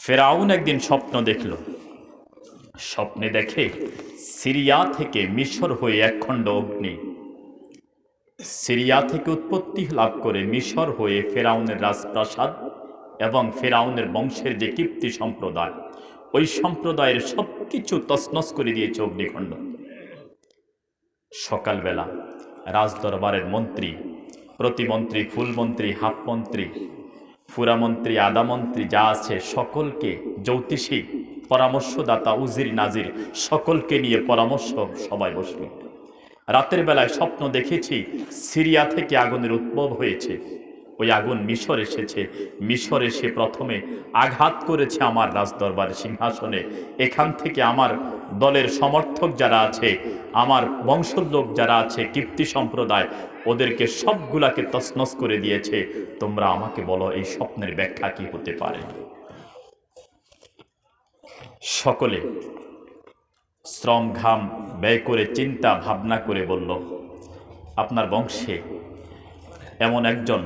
ফেরাউন একদিন স্বপ্ন দেখল। স্বপ্নে দেখে সিরিয়া থেকে মিশর হয়ে একখণ্ড অগ্নি সিরিয়া থেকে উৎপত্তি লাভ করে মিশর হয়ে ফেরাউনের রাজপ্রাসাদ এবং ফেরাউনের বংশের যে কিপ্তি সম্প্রদায়, ওই সম্প্রদায়ের সব কিছু তছনছ করে দিয়েছে অগ্নিখণ্ড। সকালবেলা রাজদরবারের মন্ত্রী, প্রতিমন্ত্রী, ফুলমন্ত্রী, হাফমন্ত্রী, ফুরামন্ত্রী, আদামন্ত্রী যা আছে সকলকে, জ্যোতিষী, পরামর্শদাতা, উজির নাজির সকলকে নিয়ে পরামর্শ সবাই বসবে। রাতের বেলায় স্বপ্ন দেখেছি সিরিয়া থেকে আগুনের উদ্ভব হয়েছে, ওই আগুন মিশর এসেছে, মিশর এসে প্রথমে আঘাত করেছে আমার রাজদরবারের সিংহাসনে। এখান থেকে আমার দলের সমর্থক যারা আছে, আমার বংশের লোক যারা আছে, কিপ্তি সম্প্রদায়, ওদেরকে সবগুলাকে তছনছ করে দিয়েছে। তোমরা আমাকে বলো এই স্বপ্নের ব্যাখ্যা কি হতে পারে? সকলে শ্রম ঘাম ব্যয় করে চিন্তা ভাবনা করে বলল, আপনার বংশে এমন একজন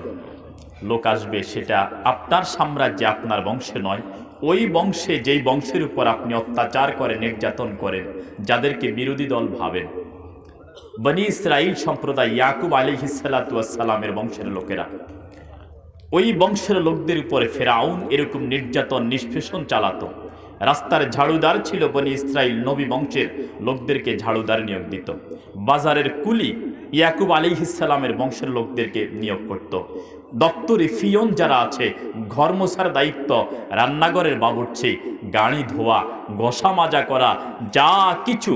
লোক আসবে, সেটা আপনার সাম্রাজ্যে, আপনার বংশে নয়, ওই বংশে, যেই বংশের উপর আপনি অত্যাচার করেন, নির্যাতন করেন, যাদেরকে বিরোধী দল ভাবেন। বনি ইসরাইল সম্প্রদায়, ইয়াকুব আলাইহিসসালাতু ওয়াসসালামের বংশের লোকেরা, ওই বংশের লোকদের উপরে ফেরাউন এরকম নির্যাতন নিষ্পেষণ চালাতো। রাস্তার ঝাড়ুদার ছিল বনি ইসরাইল, নবী বংশের লোকদেরকে ঝাড়ুদার নিয়োগ দিত। বাজারের কুলি ইয়াকুব আলাইহিসসালামের বংশের লোকদেরকে নিয়োগ করত। দপ্তরি ফিয়ন যারা আছে, ঘর মোছার দায়িত্ব, রান্নাঘরের বাবুর্চি, গাড়ি ধোয়া, ঘষা মাজা করা, যা কিছু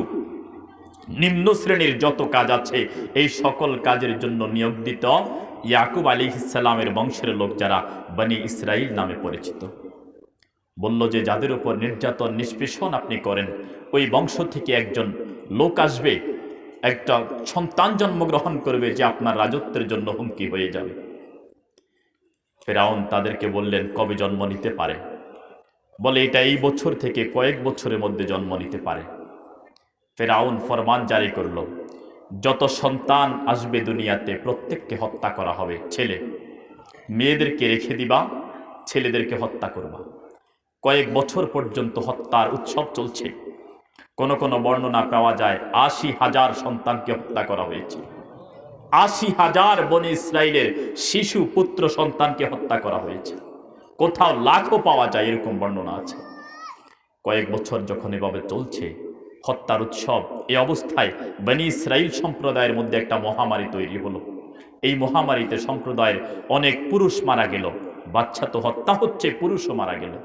নিম্ন শ্রেণীর যত কাজ আছে, এই সকল কাজের জন্য নিয়োগ দিত ইয়াকুব আলাইহিসসালামের বংশের লোক যারা বনি ইসরাইল নামে পরিচিত। বলল যে যাদের উপর নির্যাতন নিষ্পেষণ আপনি করেন, ওই বংশ থেকে একজন লোক আসবে, একটা সন্তান জন্মগ্রহণ করবে যে আপনার রাজত্বের জন্য হুমকি হয়ে যাবে। ফেরাউন তাদেরকে বললেন কবে জন্ম নিতে পারে? বলে এটা এই বছর থেকে কয়েক বছরের মধ্যে জন্ম নিতে পারে। ফেরাউন ফরমান জারি করল, যত সন্তান আসবে দুনিয়াতে প্রত্যেককে হত্যা করা হবে। ছেলে মেয়েদেরকে রেখে দিবা, ছেলেদেরকে হত্যা করবা। কয়েক বছর পর্যন্ত হত্যার উৎসব চলছে। কোন কোন বর্ণনা পাওয়া যায় ৮০,০০০ সন্তানকে হত্যা করা হয়েছে। ৮০,০০০ বনি ইসরাইলের শিশু পুত্র সন্তানকে হত্যা করা হয়েছে। কোথাও লাখও পাওয়া যায়, এরকম বর্ণনা আছে। কয়েক বছর যখন এভাবে চলছে হত্যার উৎসব, এই অবস্থায় বনি ইসরাইল সম্প্রদায়ের মধ্যে একটা মহামারী তৈরি হলো। এই মহামারীতে সম্প্রদায়ের অনেক পুরুষ মারা গেল। বাচ্চা তো হত্যা হচ্ছে, পুরুষও মারা গেল।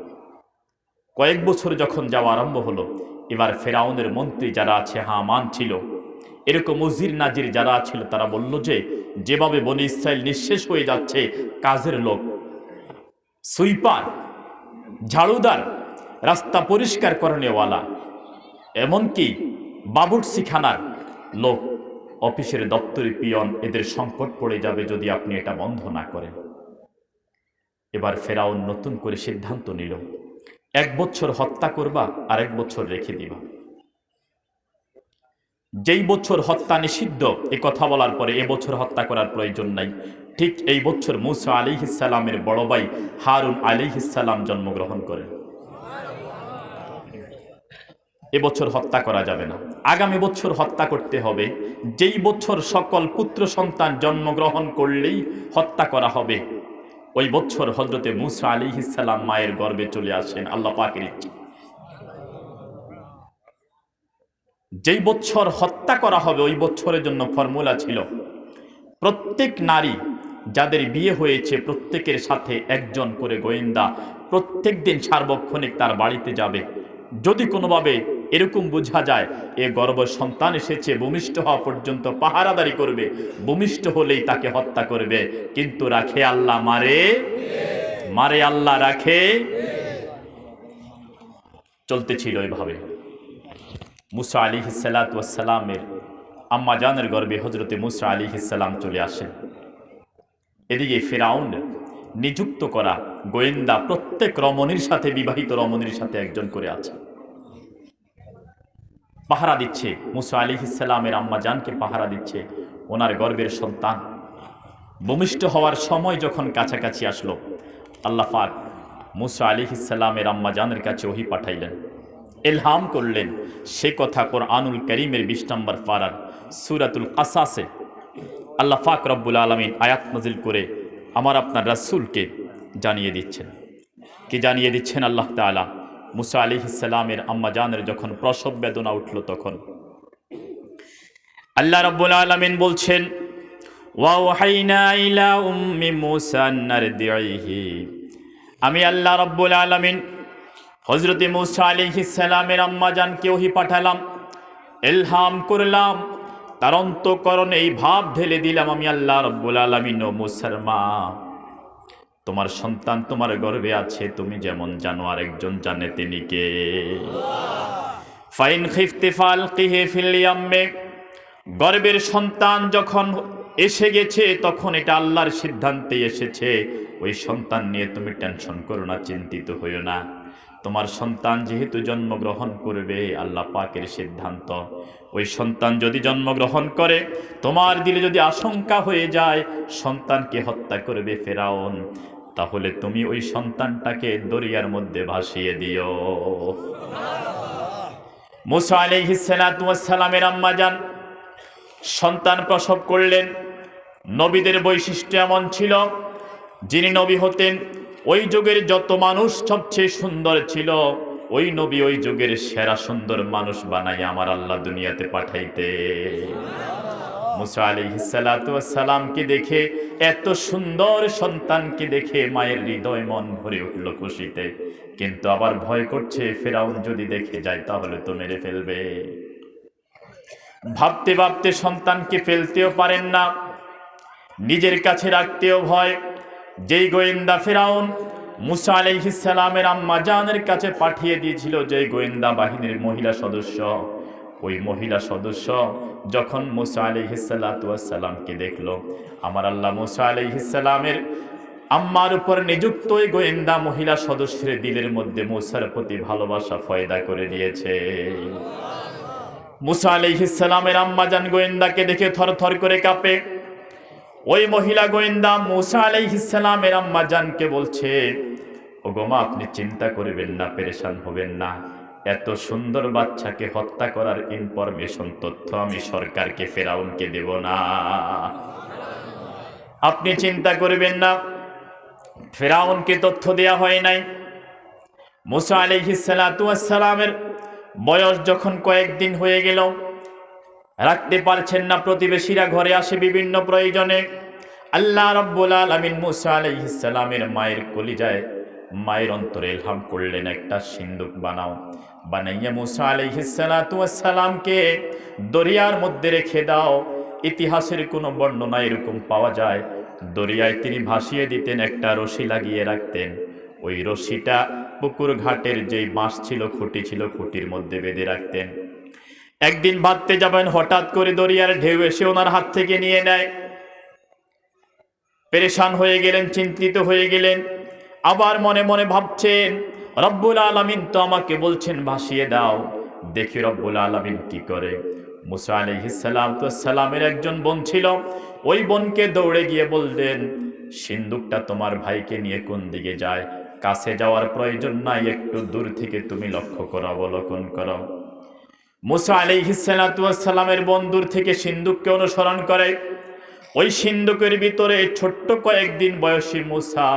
কয়েক বছর যখন যাওয়া আরম্ভ হলো, এবার ফেরাউনের মন্ত্রী যারা আছে, হামান ছিল, এরকম উজির নাজির যারা ছিল, তারা বলল যে যেভাবে বনি ইসরাইল নিঃশেষ হয়ে যাচ্ছে, কাজের লোক, সুইপার, ঝাড়ুদার, রাস্তা পরিষ্কার করনেওয়ালা, এমনকি বাবুর্চিখানার লোক, অফিসের দপ্তরি পিয়ন, এদের সংকট পড়ে যাবে যদি আপনি এটা বন্ধ না করেন। এবার ফেরাউন নতুন করে সিদ্ধান্ত নিল, ১ বছর হত্যা করবা, আর ১ বছর রেখে দিবা। যেই বছর হত্যা নিষিদ্ধ, এ কথা বলার পরে এ বছর হত্যা করার প্রয়োজন নাই। ঠিক এই বছর মূসা আলাইহিসসালামের বড় ভাই হারুন আলাইহিসসালাম জন্মগ্রহণ করেন। এবছর হত্যা করা যাবে না, আগামী বছর হত্যা করতে হবে। যেই বছর সকল পুত্র সন্তান জন্মগ্রহণ করলেই হত্যা করা হবে, ওই বছর হযরতে মূসা আলাইহিসসালাম মায়ের গর্ভে চলে আসেন, আল্লাহ পাকের ইচ্ছা। যেই বছর হত্যা করা হবে, ওই বছরের জন্য ফর্মুলা ছিল, প্রত্যেক নারী যাদের বিয়ে হয়েছে প্রত্যেকের সাথে একজন করে গোয়েন্দা প্রত্যেক দিন সার্বক্ষণিক তার বাড়িতে যাবে। যদি কোনোভাবে এরকম বোঝা যায় এ গর্ভ সন্তান এসেছে, ভূমিষ্ঠ হওয়া পর্যন্ত পাহারাদারি করবে, ভূমিষ্ঠ হলেই তাকে হত্যা করবে। কিন্তু রাখে আল্লাহ, মারে মারে আল্লাহ, রাখে। চলতেছিল এভাবে। মূসা আলাইহিসসালাতু ওয়াসসালামের আম্মা জানের গর্ভে হযরতে মূসা আলাইহিসসালাম চলে আসেন। এদিকে ফেরাউন নিযুক্ত করা গোয়েন্দা প্রত্যেক রমণীর সাথে, বিবাহিত রমণীর সাথে একজন করে আছে, পাহারা দিচ্ছে। মূসা আলাইহিসসালামের আম্মা জানকে পাহারা দিচ্ছে। ওনার গর্ভের সন্তান ভূমিষ্ঠ হওয়ার সময় যখন কাছাকাছি আসলো, আল্লাহ পাক মুসা আলাইহিস সালামের আম্মা জানের কাছে ওহী পাঠাইলেন, ইলহাম করলেন। সে কথা কোরআনুল কারীমের 20 নম্বর পারার সূরাতুল কাসাসে আল্লাহ পাক রব্বুল আলামিন আয়াত নাযিল করে আমার আপনার রাসূলকে জানিয়ে দিচ্ছেন। কি জানিয়ে দিচ্ছেন আল্লাহ তাআলা? মুসা আলাইহিস সালামের আম্মা জানের যখন প্রসব বেদনা উঠল, তখন আল্লাহ রব্বুল আলামিন বলছেন, ওয়াওহাইনা ইলা উম্মি মুসা নারদিহি, আমি আল্লাহ রব্বুল আলামিন হযরতে মুসা আলাইহিস সালামের আম্মা জানকে ওহী পাঠালাম, ইলহাম করলাম, তার অন্তঃকরণে এই ভাব ঢেলে দিলাম, আমি আল্লাহ রব্বুল আলামিন, ও মুসার মা, তোমার সন্তান তোমার গর্ভে আছে, তুমি যেমন জানো আরেকজন জানে, তিনি কে? ফাইন খিফতি ফালকিহি ফিল ইয়াম্মে, গর্ভের সন্তান যখন এসে গেছে তখন এটা আল্লাহর সিদ্ধান্তে এসেছে। ওই সন্তান নিয়ে তুমি টেনশন করো না, চিন্তিত হইও না। তোমার সন্তান যেহেতু জন্মগ্রহণ করবে, আল্লাহ পাকের সিদ্ধান্ত, ওই সন্তান যদি জন্মগ্রহণ করে, তোমার দিলে যদি আশঙ্কা হয়ে যায় সন্তানকে হত্যা করবে ফেরাউন, তাহলে তুমি ওই সন্তানটাকে দরিয়ার মধ্যে ভাসিয়ে দিও। মুসা আলাইহিস সালাতু ওয়াস সালামের আম্মা জান সন্তান প্রসব করলেন। নবীদের বৈশিষ্ট্য এমন ছিল, যিনি নবী হতেন ওই যুগের যত মানুষ সবচেয়ে সুন্দর ছিল, ওই নবী ওই যুগের সেরা সুন্দর মানুষ বানাই আমার আল্লাহ দুনিয়াতে পাঠাইতে। মুসা আলাইহিস সালাতু ওয়াস সালামকে দেখে, এত সুন্দর সন্তানকে দেখে মায়ের হৃদয় মন ভরে উঠল খুশিতে, কিন্তু আবার ভয় করছে ফেরাউন যদি দেখে যায় তাহলে তো মেরে ফেলবে। ভাবতে ভাবতে সন্তানকে ফেলতেও পারেন না, নিজের কাছে রাখতেও ভয়। যেই গোয়েন্দা ফেরাউন মুসা আলাইহিস সালামের আম্মা জানের কাছে পাঠিয়ে দিয়েছিল, যেই গোয়েন্দা বাহিনীর মহিলা সদস্য, ওই মহিলা সদস্য যখন মুসা আলাইহিস সালাতু ওয়াস সালামকে দেখলো, আমার আল্লাহ মুসা আলাইহিস সালামের আম্মার উপর নিযুক্ত ওই গোয়েন্দা মহিলা সদস্যের দিলের মধ্যে মুসার প্রতি ভালোবাসা পয়দা করে দিয়েছে। মুসা আলাইহিস সালামের আম্মা জান গোয়েন্দাকে দেখে থরথর করে কাঁপে। ওই মহিলা গোয়েন্দা মুসা আলাইহিস সালামের আম্মা জানকে বলছে, ওগো মা, আপনি চিন্তা করবেন না, পেরেশান হবেন না, এত সুন্দর বাচ্চাকে হত্যা করার ইনফরমেশন, তথ্য আমি সরকারকে ফেরাউনকে দেব না, আপনি চিন্তা করবেন না। ফেরাউনকে তথ্য দেয়া হয় নাই। মুসা আলাইহিস সালাতু ওয়াস সালামের বয়স যখন কয়েকদিন হয়ে গেল, রাখতে পারছেন না, প্রতিবেশীরা ঘরে আসে বিভিন্ন প্রয়োজনে। আল্লাহ রাব্বুল আলামিন মুসা আলাইহিস সালামের মায়ের কলিজায়, মায়ের অন্তরে ইলহাম করলেন, একটা সিন্দুক বানাও। বানাইয়া মুসা আলাইহিস সালাতু ওয়াস সালামকে দরিয়ার মধ্যে রেখে দাও। ইতিহাসের কোনো বর্ণনা এরকম পাওয়া যায়, দরিয়ায় তিনি ভাসিয়ে দিতেন, একটা রশি লাগিয়ে রাখতেন। ওই রশিটা পুকুর ঘাটের যেই বাঁশ ছিল, খুঁটি ছিল, খুঁটির মধ্যে বেঁধে রাখতেন। একদিন বাঁধতে যাবেন, হঠাৎ করে দরিয়ার ঢেউ এসে ওনার হাত থেকে নিয়ে নেয়। পেরেশান হয়ে গেলেন, চিন্তিত হয়ে গেলেন। আবার মনে মনে ভাবছেন, রব্বুল আলামিন তো আমাকে বলছেন ভাসিয়ে দাও, দেখি রব্বুল আলামিন কি করে। মুসা আলাইহিস সালামের একজন বোন ছিল, ওই বোনকে দৌড়ে গিয়ে বললেন, সিন্দুকটা তোমার ভাইকে নিয়ে কোন দিকে যায়, কাছে যাওয়ার প্রয়োজন নাই, একটু দূর থেকে তুমি লক্ষ্য করো, অবলোকন করো। মুসা আলাইহিস সালামের বোন দূর থেকে সিন্দুককে অনুসরণ করে। ওই সিন্দুকের ভিতরে ছোট্ট কয়েকদিন বয়সী মুসা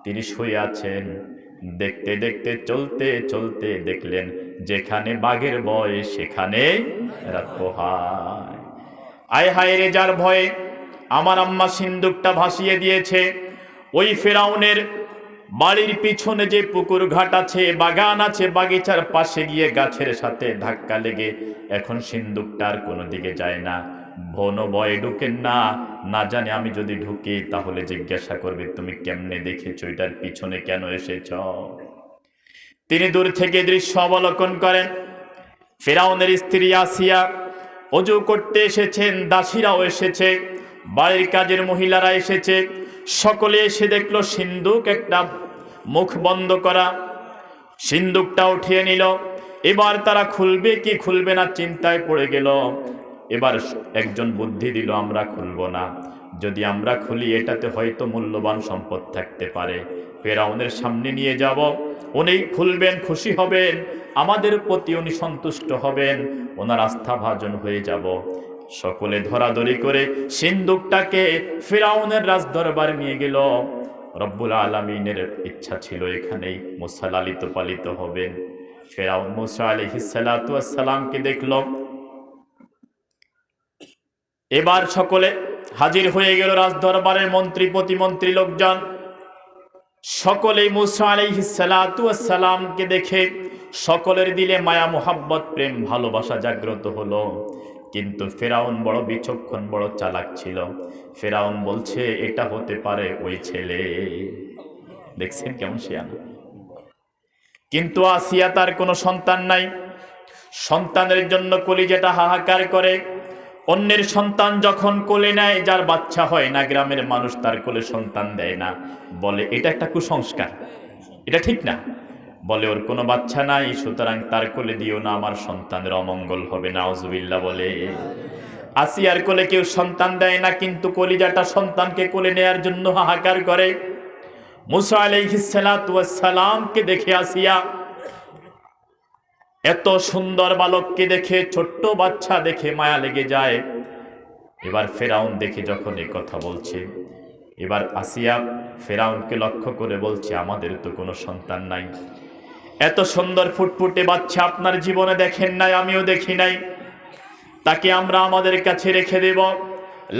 তিনি শুয়ে আছেন। দেখতে দেখতে চলতে চলতে দেখলেন, যেখানে বাঘের ভয় সেখানে রাত পোহায়। আয় হায় রে, যার ভয়ে আমার আম্মা সিন্দুকটা ভাসিয়ে দিয়েছে। ওই ফেরাউনের বাড়ির পিছনে যে পুকুর ঘাট আছে, বাগান আছে, বাগিচার পাশে গিয়ে গাছের সাথে ধাক্কা লেগে এখন সিন্দুকটা আর কোনো দিকে যায় না। বোনও ভয়ে ঢুকেন না, না জানে আমি যদি ঢুকি তাহলে জিজ্ঞাসা করবে তুমি কেমনে দেখেছো, এটার পিছনে কেন এসেছ। তিনি দূর থেকে দৃশ্য অবলোকন করেন। ফেরাউনের স্ত্রী আসিয়া ওযু করতে এসেছেন, দাসীরাও এসেছে, বাড়ির কাজের মহিলারা এসেছে, সকলে এসে দেখলো সিন্দুক একটা মুখ বন্ধ করা। সিন্দুকটা উঠিয়ে নিল। এবার তারা খুলবে কি খুলবে না চিন্তায় পড়ে গেল। এবার একজন বুদ্ধি দিল, আমরা খুলব না, যদি আমরা খুলি এটাতে হয়তো মূল্যবান সম্পদ থাকতে পারে। ফেরাউনের সামনে নিয়ে যাব, উনি খুলবেন, খুশি হবেন, আমাদের প্রতি উনি সন্তুষ্ট হবেন, ওনার আস্থাভাজন হয়ে যাব। সকলে ধরাধরি করে সিন্দুকটাকে ফেরাউনের রাজদরবারে নিয়ে গেল। রব্বুল আলামিনের ইচ্ছা ছিল এখানেই মুসা লালিত পালিত হবেন। ফেরাউন মুসা আলাইহিস সালাতু ওয়াস সালামকে দেখল। এবার সকলে হাজির হয়ে গেল রাজদরবারের মন্ত্রী প্রতিমন্ত্রী লোকজন। সকলেই মুসা আলাইহিস সালাতু ওয়াস সালামকে দেখে সকলের দিলে মায়া মোহাব্বত প্রেম ভালোবাসা জাগ্রত হলো। কিন্তু ফেরাউন বড় বিচক্ষণ, বড় চালাক ছিল। ফেরাউন বলছে এটা হতে পারে ওই ছেলে। দেখছেন কেমন শিয়ানা। কিন্তু আসিয়া তার কোনো সন্তান নাই। সন্তানের জন্য কলিজাটা হাহাকার করে। অন্যের সন্তান যখন কোলে নেয়, যার বাচ্চা হয় না, গ্রামের মানুষ তার কোলে সন্তান দেয় না, বলে এটা একটা কুসংস্কার, এটা ঠিক না। বলে ওর কোনো বাচ্চা নাই, সুতরাং তার কোলে দিও না, আমার সন্তানের অমঙ্গল হবে, নাউজুবিল্লাহ বলে। আসিয়ার কোলে কেউ সন্তান দেয় না, কিন্তু কলিজাটা সন্তানকে কোলে নেয়ার জন্য হাহাকার করে। মুসা আলাইহিস সালাতু ওয়াস সালামকে দেখে আসিয়া, এত সুন্দর বালককে দেখে, ছোট্ট বাচ্চা দেখে মায়া লেগে যায়। এবার ফেরাউন দেখে যখন এই কথা বলছে, এবার আসিয়া ফেরাউনকে লক্ষ্য করে বলছে আমাদের তো কোনো সন্তান নাই, এত সুন্দর ফুটফুটে বাচ্চা আপনার জীবনে দেখেন নাই, আমিও দেখি নাই, তাকে আমরা আমাদের কাছে রেখে দেব,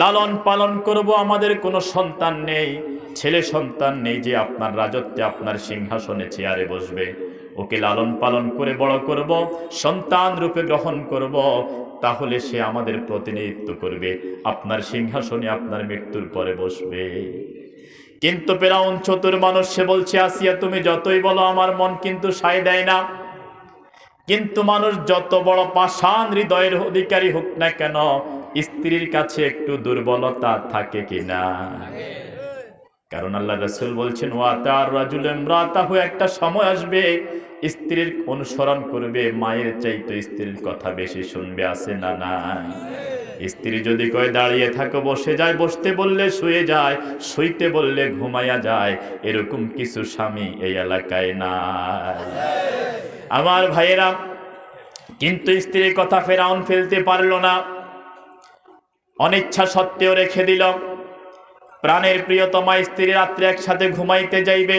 লালন পালন করব, আমাদের কোনো সন্তান নেই, ছেলে সন্তান নেই যে আপনার রাজত্বে আপনার সিংহাসনে চেয়ারে বসবে। ওকে লালন পালন করে বড় করব, সন্তান রূপে গ্রহণ করব, তাহলে সে আমাদের প্রতিনিধিত্ব করবে, আপনার সিংহাসনে আপনার মৃত্যুর পরে বসবে। কিন্তু ফেরাউন চতুর মানুষ, সে বলছে আসিয়া তুমি যতই বলো আমার মন কিন্তু সায় দেয় না। কিন্তু মানুষ যত বড় পাষাণ হৃদয়ের অধিকারী হোক না কেন, স্ত্রীর কাছে একটু দুর্বলতা থাকে কিনা? কারণ আল্লাহ রাসূল বলছেন ওয়াতার রাজুল ইমরাতাহু, একটা সময় আসবে স্ত্রীর অনুসরণ করবে, মায়ের চাইতে স্ত্রীর কথা বেশি শুনবে, আছে না নাই? স্ত্রী যদি কয় দাঁড়িয়ে থাকো বসে যায়, বসতে বললে শুয়ে যায়, শুইতে বললে ঘুমাইয়া যায়, এরকম কিছু স্বামী এই এলাকায় নাই। আমার ভাইয়েরা, কিন্তু স্ত্রীর কথা ফেরাউন ফেলতে পারল না, অনিচ্ছা সত্ত্বেও রেখে দিল। প্রাণের প্রিয়তমা স্ত্রী রাত্রে একসাথে ঘুমাইতে যাইবে,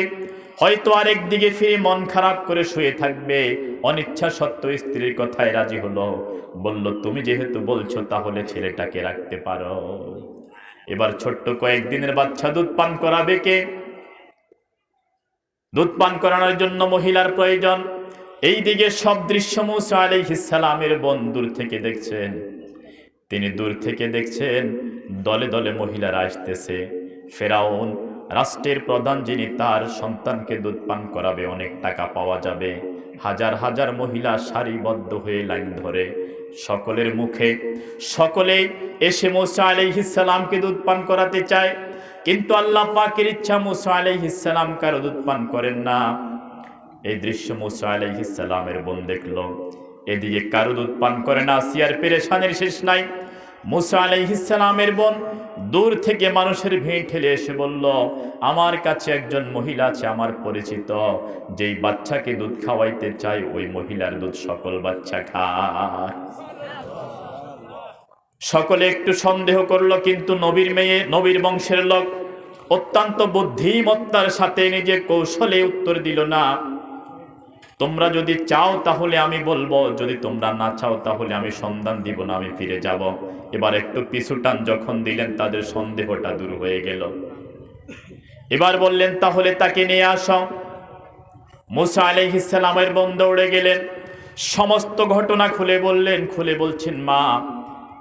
হয়তো আরেক দিকে ফিরে মন খারাপ করে শুয়ে থাকবে, অনিচ্ছা সত্ত্বেও স্ত্রীর কথায় রাজি হলো, বলল তুমি যেহেতু বলছো তাহলে ছেলেটাকে রাখতে পারো। এবার ছোট্ট কয়েকদিনের বাচ্চা দুধ পান করাবে কে? দুধ পান করানোর জন্য মহিলার প্রয়োজন। এই দিকে সব দৃশ্য মুসা আলাইহিস সালামের বোন দূর থেকে দেখছেন। তিনি দূর থেকে দেখছেন দলে দলে মহিলারা আসতেছে। ফেরাউন রাষ্ট্রের প্রধান, যিনি তার সন্তানকে দুধ পান করাবে, অনেক টাকা পাওয়া যাবে। হাজার হাজার মহিলা সারিবদ্ধ হয়ে লাইন ধরে, সকলের মুখে সকলে এসে মুসা আলাইহিস সালামকে দুধ পান করাতে চায়। কিন্তু আল্লাহ পাকের ইচ্ছা মুসা আলাইহিস সালাম কারো দুধ পান করেন না। এই দৃশ্য মুসা আলাইহিস সালামের বোন দেখল, এদিকে কারো দুধ পান করে না। আসিয়ার পেরেশানির শেষ নাই। মুসা আলাইহিস সালামের বোন দূর থেকে মানুষের ভিড় ঠেলে এসে বলল, আমার কাছে একজন মহিলা আছে আমার পরিচিত, যেই বাচ্চাকে দুধ খাওয়াইতে চাই, ওই মহিলার দুধ সকল বাচ্চা খায়। সকলে একটু সন্দেহ করলো, কিন্তু নবীর মেয়ে, নবীর বংশের লোক, অত্যন্ত বুদ্ধিমত্তার সাথে নিজে কৌশলে উত্তর দিল, না, তোমরা যদি চাও তাহলে আমি বলবো, যদি তোমরা না চাও তাহলে আমি সন্ধান দিব না, আমি ফিরে যাব। এবার একটু পিছু টান যখন দিলেন, তাদের সন্দেহটা দূর হয়ে গেল। এবার বললেন তাহলে তাকে নিয়ে আসো। মুসা আলাইহিস সালামের বোন দৌড়ে গেলেন, সমস্ত ঘটনা খুলে বললেন। খুলে বলছেন, মা,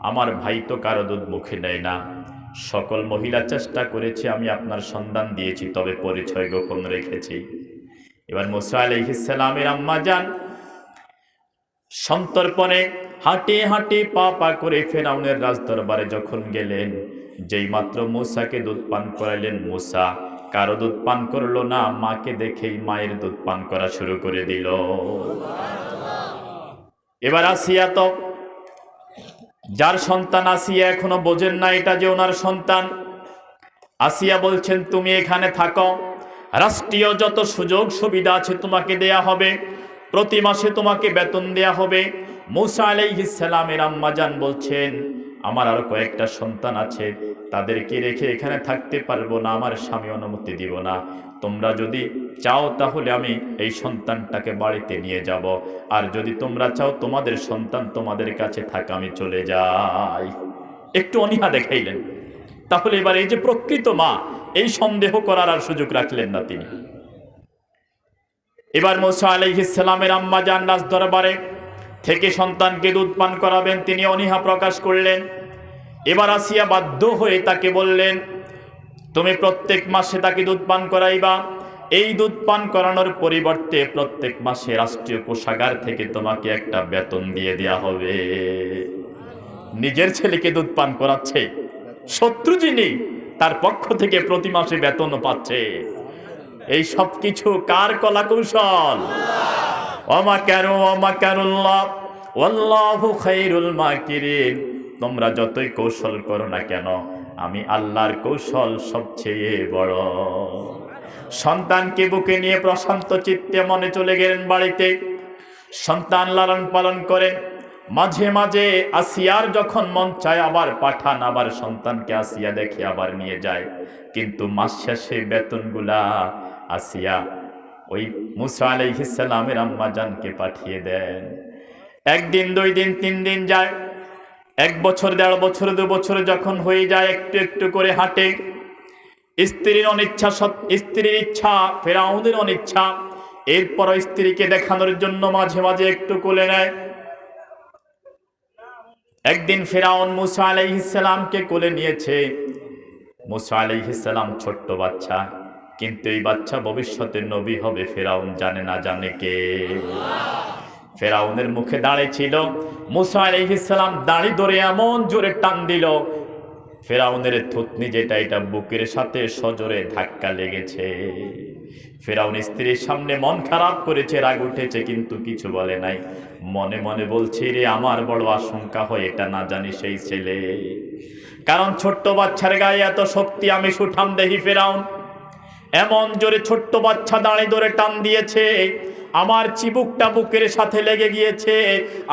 আমার ভাই তো কারো দুধ মুখে নেয় না, সকল মহিলা চেষ্টা করেছে, আমি আপনার সন্ধান দিয়েছি, তবে পরিচয় গোপন রেখেছি। এবার মুসা আলাইহিস সালামের আম্মা জান সন্তর্পণে হাঁটি হাঁটি পা পা করে ফেরাউনের রাজদরবারে যখন গেলেন, যেই মাত্র মুসাকে দুধ পান করাইলেন, মুসা কারো দুধ পান করলো না, মাকে দেখেই মায়ের দুধ পান করা শুরু করে দিল। এবার আসিয়া তো, যার সন্তান আসিয়া এখনো বোঝেন না এটা যে ওনার সন্তান, আসিয়া বলছেন, তুমি এখানে থাকো, রাষ্ট্রীয় যত সুযোগ সুবিধা আছে তোমাকে দেয়া হবে, প্রতি মাসে তোমাকে বেতন দেয়া হবে। মূসা আলাইহিস সালামের আম্মাজান বলছেন, আমার আরো কয়েকটা সন্তান আছে, তাদেরকে রেখে এখানে থাকতে পারবো না, আমার স্বামী অনুমতি দিব না। তোমরা যদি চাও তাহলে আমি এই সন্তানটাকে বাড়িতে নিয়ে যাব, আর যদি তোমরা চাও তোমাদের সন্তান তোমাদের কাছে থাক, আমি চলে যাই। একটু অনীহা দেখাইলেন। তাহলে এবার এই যে প্রকৃত মা, এই সন্দেহ করার আর সুযোগ রাখলেন না তিনি। এবার মূসা আলাইহিস সালামের আম্মা জান রাজ দরবারে থেকে সন্তানকে দুধ পান করাবেন, তিনি অনীহা প্রকাশ করলেন। এবার আসিয়া বাধ্য হয়ে তাকে বললেন, তুমি প্রত্যেক মাসে তাকে দুধ পান করাইবা, এই দুধ পান করানোর পরিবর্তে প্রত্যেক মাসে রাষ্ট্রীয় কোষাগার থেকে তোমাকে একটা বেতন দিয়ে দেয়া হবে। নিজের ছেলেকে দুধ পান করাচ্ছে, শত্রু যিনি তার পক্ষ থেকে প্রতি মাসে বেতনও পাচ্ছে। এই সব কিছু কার কলা কৌশল? ওয়াল্লাহু খায়রুল মাকিরিন। তোমরা যতই কৌশল করো না কেন, আমি আল্লাহর কৌশল সবচেয়ে বড়। সন্তানকে বুকে নিয়ে প্রশান্ত চিত্তে মনে চলে গেলেন বাড়িতে। সন্তান লালন পালন করেন। মাঝে মাঝে আসিয়ার যখন মন চায় আবার পাঠান, আবার সন্তানকে আসিয়া দেখে আবার নিয়ে যায়। কিন্তু মাস শেষে বেতনগুলা আসিয়া ওই মূসা আলাইহিস সালামের আম্মা জানকে পাঠিয়ে দেন। একদিন, 2 দিন, 3 দিন যায়, 1 বছর, 1.5 বছর, 2 বছর যখন হয়ে যায়, একটু একটু করে হাঁটে। স্ত্রীর অনিচ্ছা, স্ত্রীর ইচ্ছা, ফেরাউনের অনিচ্ছা, এরপর স্ত্রীকে দেখানোর জন্য মাঝে মাঝে একটু কোলে নেয়। একদিন ফেরাউন মূসা আলাইহিস সালামকে কোলে নিয়েছে। মূসা আলাইহিস সালাম ছোট্ট বাচ্চা, কিন্তু এই বাচ্চা ভবিষ্যতের নবী হবে, ফেরাউন জানে না। জানে কে? ফেরাউনের মুখে দাঁড়িয়ে ছিল। মূসা আলাইহিস সালাম দাড়ি ধরে এমন জোরে টান দিল, ফেরাউনের থুতনি যেটা, এটা বুকের সাথে সজোরে ধাক্কা লেগেছে। ফেরাউন স্ত্রীর সামনে মন খারাপ করেছে, রাগ উঠেছে, কিন্তু কিছু বলে নাই। মনে মনে বলছে, রে আমার বড় আশঙ্কা হয় এটা না জানি সেই ছেলে। কারণ ছোট্ট বাচ্চার গায়ে এত শক্তি, আমি সুঠাম দেহি। ফেরাউন এমন জোরে ছোট্ট বাচ্চা দাঁড়িয়ে ধরে টান দিয়েছে, আমার চিবুকটা বুকের সাথে লেগে গিয়েছে।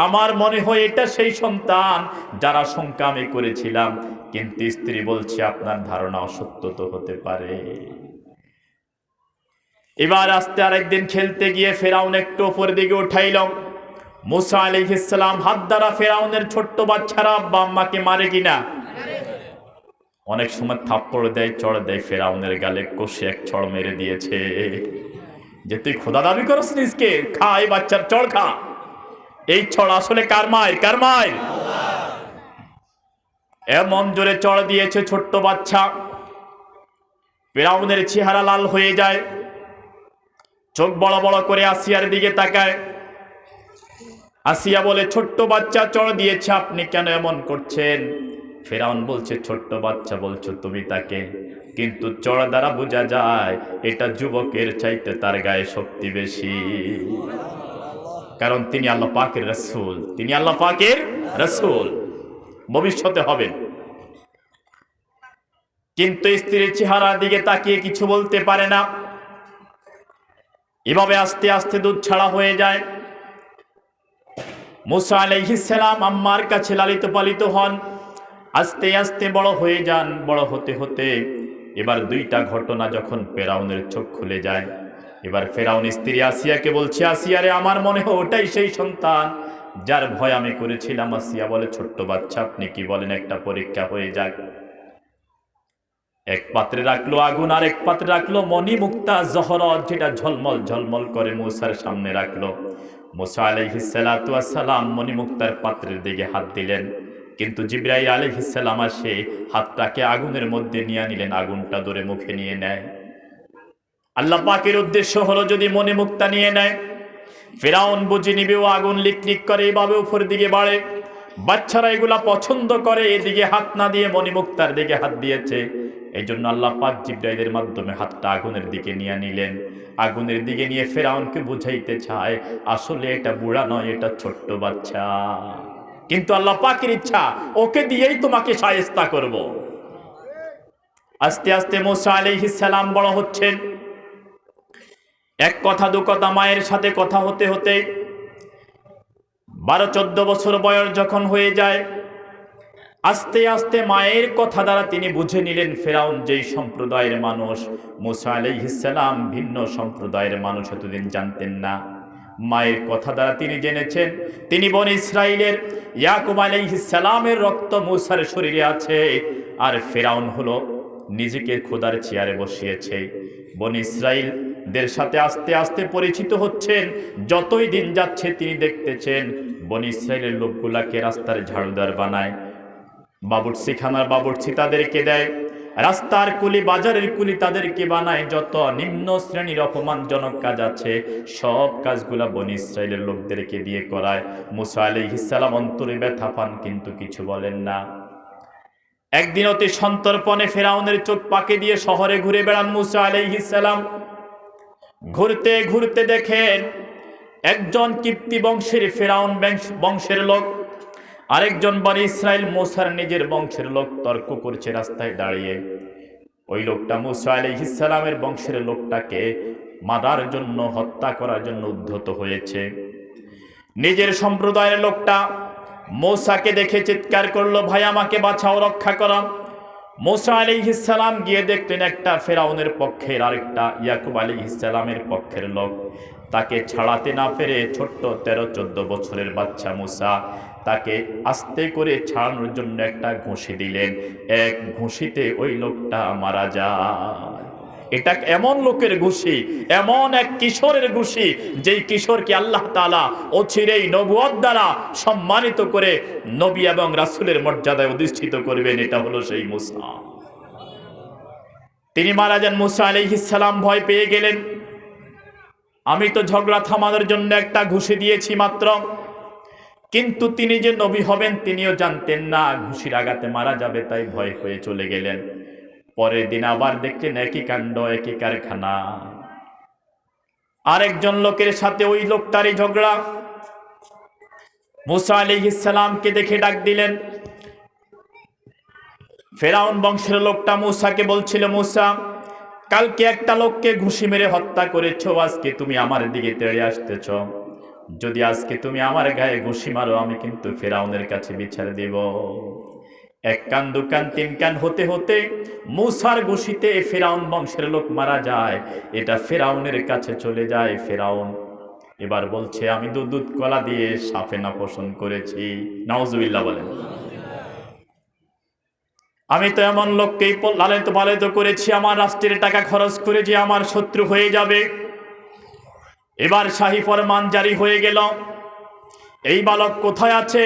আমার মনে হয় এটা সেই সন্তান যারা শঙ্কা আমি করেছিলাম। কিন্তু স্ত্রী বলছে, আপনার ধারণা অসত্য তো হতে পারে। এবার আস্তে আরেকদিন খেলতে গিয়ে ফেরাউন একটু উপর দিকে উঠাইল। মূসা আলাইহিস সালাম হাত দ্বারা ফেরাউনের ছোট্ট বাচ্চারা আব্বা আম্মাকে মারে কিনা? অনেক সময় থাপ্পড় দেয়, চড় দেয়। ফেরাউনের গালে কষে এক চড় মেরে দিয়েছে, যে তুই খোদা দাবি করস নিজকে, খা এই বাচ্চার চড় খা। এই চড় আসলে কার মায়ের? কার মায়ের? এমন জোরে চড় দিয়েছে ছোট্ট বাচ্চা। ফেরাউনের চেহারা লাল হয়ে যায়, চোখ বড় বড় করে আসিয়ার দিকে তাকায়। আসিয়া বলে, ছোট্ট বাচ্চা চড় দিয়েছে, আপনি কেন এমন করছেন? ফেরাউন বলছে, ছোট্ট বাচ্চা বলছো তুমি তাকে, কিন্তু চড় দ্বারা বোঝা যায় এটা যুবকের চাইতে তার গায়ে শক্তি বেশি। কারণ তিনি আল্লাহ পাকের রাসূল, তিনি আল্লাহ পাকের রাসূল, ভবিষ্যতে হবেন। কিন্তু স্ত্রীর চেহারার দিকে তাকিয়ে কিছু বলতে পারে না। এভাবে আস্তে আস্তে দুধ ছাড়া হয়ে যায়। মূসা আলাইহিস সালাম আম্মার কাছে লালিত পালিত হন, আস্তে আস্তে বড় হয়ে যান। বড় হতে হতে এবার 2টা ঘটনা যখন ফেরাউনের চোখ খুলে যায়, এবার ফেরাউন স্ত্রী আসিয়াকে বলছে, আসিয়া রে, আমার মনে হয় ওটাই সেই সন্তান যার ভয় আমি করেছিলাম। আসিয়া বলে, ছোট্ট বাচ্চা আপনি কি বলেন, একটা পরীক্ষা হয়ে যাক। এক পাত্রে রাখলো আগুন, আর এক পাত্রে রাখলো মণি মুক্তা জহরত, যেটা ঝলমল ঝলমল করে মূসার সামনে রাখলো। মূসা আলাইহিস সালাতু ওয়াস সালাম মণি মুক্তার পাত্রের দিকে হাত দিলেন, কিন্তু জিবরাইল আলাইহিস সালাম আসে হাতটাকে আগুনের মধ্যে নিয়ে নিলেন, আগুনটা ধরে মুখে নিয়ে নেয়। আল্লাহ পাকের উদ্দেশ্য হলো, যদি মণি মুক্তা নিয়ে নেয়, ফেরাউন বুঝে নিবে ও আগুন লিকলিক করে, এভাবে উপর দিকে বাড়ে। বাচ্চারা এগুলা পছন্দ করে, এদিকে হাত না দিয়ে মণিমুক্তার দিকে হাত দিয়েছে। এই জন্য আল্লাহ পাক জিবরাইলের মাধ্যমে হাতটা আগুনের দিকে নিয়ে নিলেন। আগুনের দিকে নিয়ে ফেরাউনকে বুঝাইতে চায়, আসলে এটা বুড়া নয়, এটা ছোট্ট বাচ্চা, কিন্তু আল্লাহ পাকের ইচ্ছা ওকে দিয়েই তোমাকে শায়েস্তা করব। আস্তে আস্তে মুসা আলাইহিস সালাম বড় হচ্ছেন। এক কথা দু কথা মায়ের সাথে কথা হতে হতে 12-14 বছর বয়স যখন হয়ে যায়, আস্তে আস্তে মায়ের কথা দ্বারা তিনি বুঝে নিলেন ফেরাউন যেই সম্প্রদায়ের মানুষ, মুসা আলাইহিস সালাম ভিন্ন সম্প্রদায়ের মানুষ, এতদিন জানতেন না। মায়ের কথা দ্বারা তিনি জেনেছেন তিনি বনি ইসরাইলের ইয়াকুব আলাইহিস সালামের রক্ত মুসার শরীরে আছে, আর ফেরাউন হলো নিজেকে খোদার চেয়ারে বসিয়েছে। বনি ইসরাইলদের সাথে আস্তে আস্তে পরিচিত হচ্ছেন। যতই দিন যাচ্ছে তিনি দেখতেছেন বনি ইসরাইলের লোকগুলাকে রাস্তার ঝাড়ুদার বানায়, বাবুর্চিখানার বাবুর্চি তাদেরকে দেয়, রাস্তার কুলি বাজারের কুলি তাদেরকে বানায়। যত নিম্ন শ্রেণীর অপমানজনক কাজ আছে সব কাজগুলা বনি ইসরাইলের লোকদেরকে দিয়ে করায়। মুসা আলাইহিস সালাম অন্তরে ব্যথা পান কিন্তু কিছু বলেন না। একদিন অতি সন্তর্পণে ফেরাউনের চোখ পাকে দিয়ে শহরে ঘুরে বেড়ান মুসা আলাইহিস সালাম। ঘুরতে ঘুরতে দেখেন একজন কিপ্তি বংশের ফেরাউন বংশের লোক, আরেকজন বনি ইসরাইল মুসার নিজের বংশের লোক তর্ক করছে রাস্তায় দাঁড়িয়ে। ওই লোকটা মুসা আলাইহিস সালামের বংশের লোকটাকে মারার জন্য, হত্যা করার জন্য উদ্ধত হয়েছে। নিজের সম্প্রদায়ের লোকটা মুসাকে দেখে চিৎকার করলো, ভাই আমাকে বাঁচাও, রক্ষা করো। মুসা আলাইহিস সালাম গিয়ে দেখলেন একটা ফেরাউনের পক্ষের আরেকটা ইয়াকুব আলাইহিস সালামের পক্ষের লোক, তাকে ছাড়াতে না পেরে ছোট্ট 13-14 বছরের বাচ্চা মুসা তাকে আস্তে করে ছাড়ানোর জন্য একটা ঘুষি দিলেন। এক ঘুষিতে ওই লোকটা মারা যায়। এটা এমন লোকের ঘুষি, এমন এক কিশোরের ঘুষি যেই কিশোরকে আল্লাহ তাআলা অচিরেই নবুয়ত দ্বারা সম্মানিত করে নবী এবং রাসূলের মর্যাদায় অধিষ্ঠিত করবেন। এটা হলো সেই মুসা। তিনি মারা যান। মুসা আলাইহিস সালাম ভয় পেয়ে গেলেন, আমি তো ঝগড়া থামানোর জন্য একটা ঘুষি দিয়েছি মাত্র, কিন্তু তিনি যে নবী হবেন তিনিও জানতেন না, ঘুষির আঘাতে মারা যাবে, তাই ভয় হয়ে চলে গেলেন। পরের দিন আবার দেখলেন একই কাণ্ড, একই কারখানা। আরেকজন লোকের সাথে ওই লোকটারই ঝগড়া। মুসা আলাইহিস সালামকে দেখে ডাক দিলেন। ফেরাউন বংশের লোকটা মুসাকে বলছিল, মুসা কালকে একটা লোককে ঘুষি মেরে হত্যা করেছো, আজকে তুমি আমার দিকে তেড়ে আসতেছ। যদি আজকে তুমি আমার গায়ে ঘুষি মারো আমি কিন্তু ফেরাউনের কাছে বিচার দেব। এক কান দু কান তিন কান হতে হতে মুসার ঘুষিতে ফেরাউন বংশের লোক মারা যায়। এটা ফেরাউনের কাছে চলে যায়। ফেরাউন এবার বলছে, আমি দুধ কলা দিয়ে সাফে না পোষণ করেছি। নাউজুবিল্লাহ বলেন। আমি তো এমন লোককেই লালিত পালিত করেছি, আমার রাষ্ট্রের টাকা খরচ করে যে আমার শত্রু হয়ে যাবে। এবার শাহী ফরমান জারি হয়ে গেল, এই বালক কোথায় আছে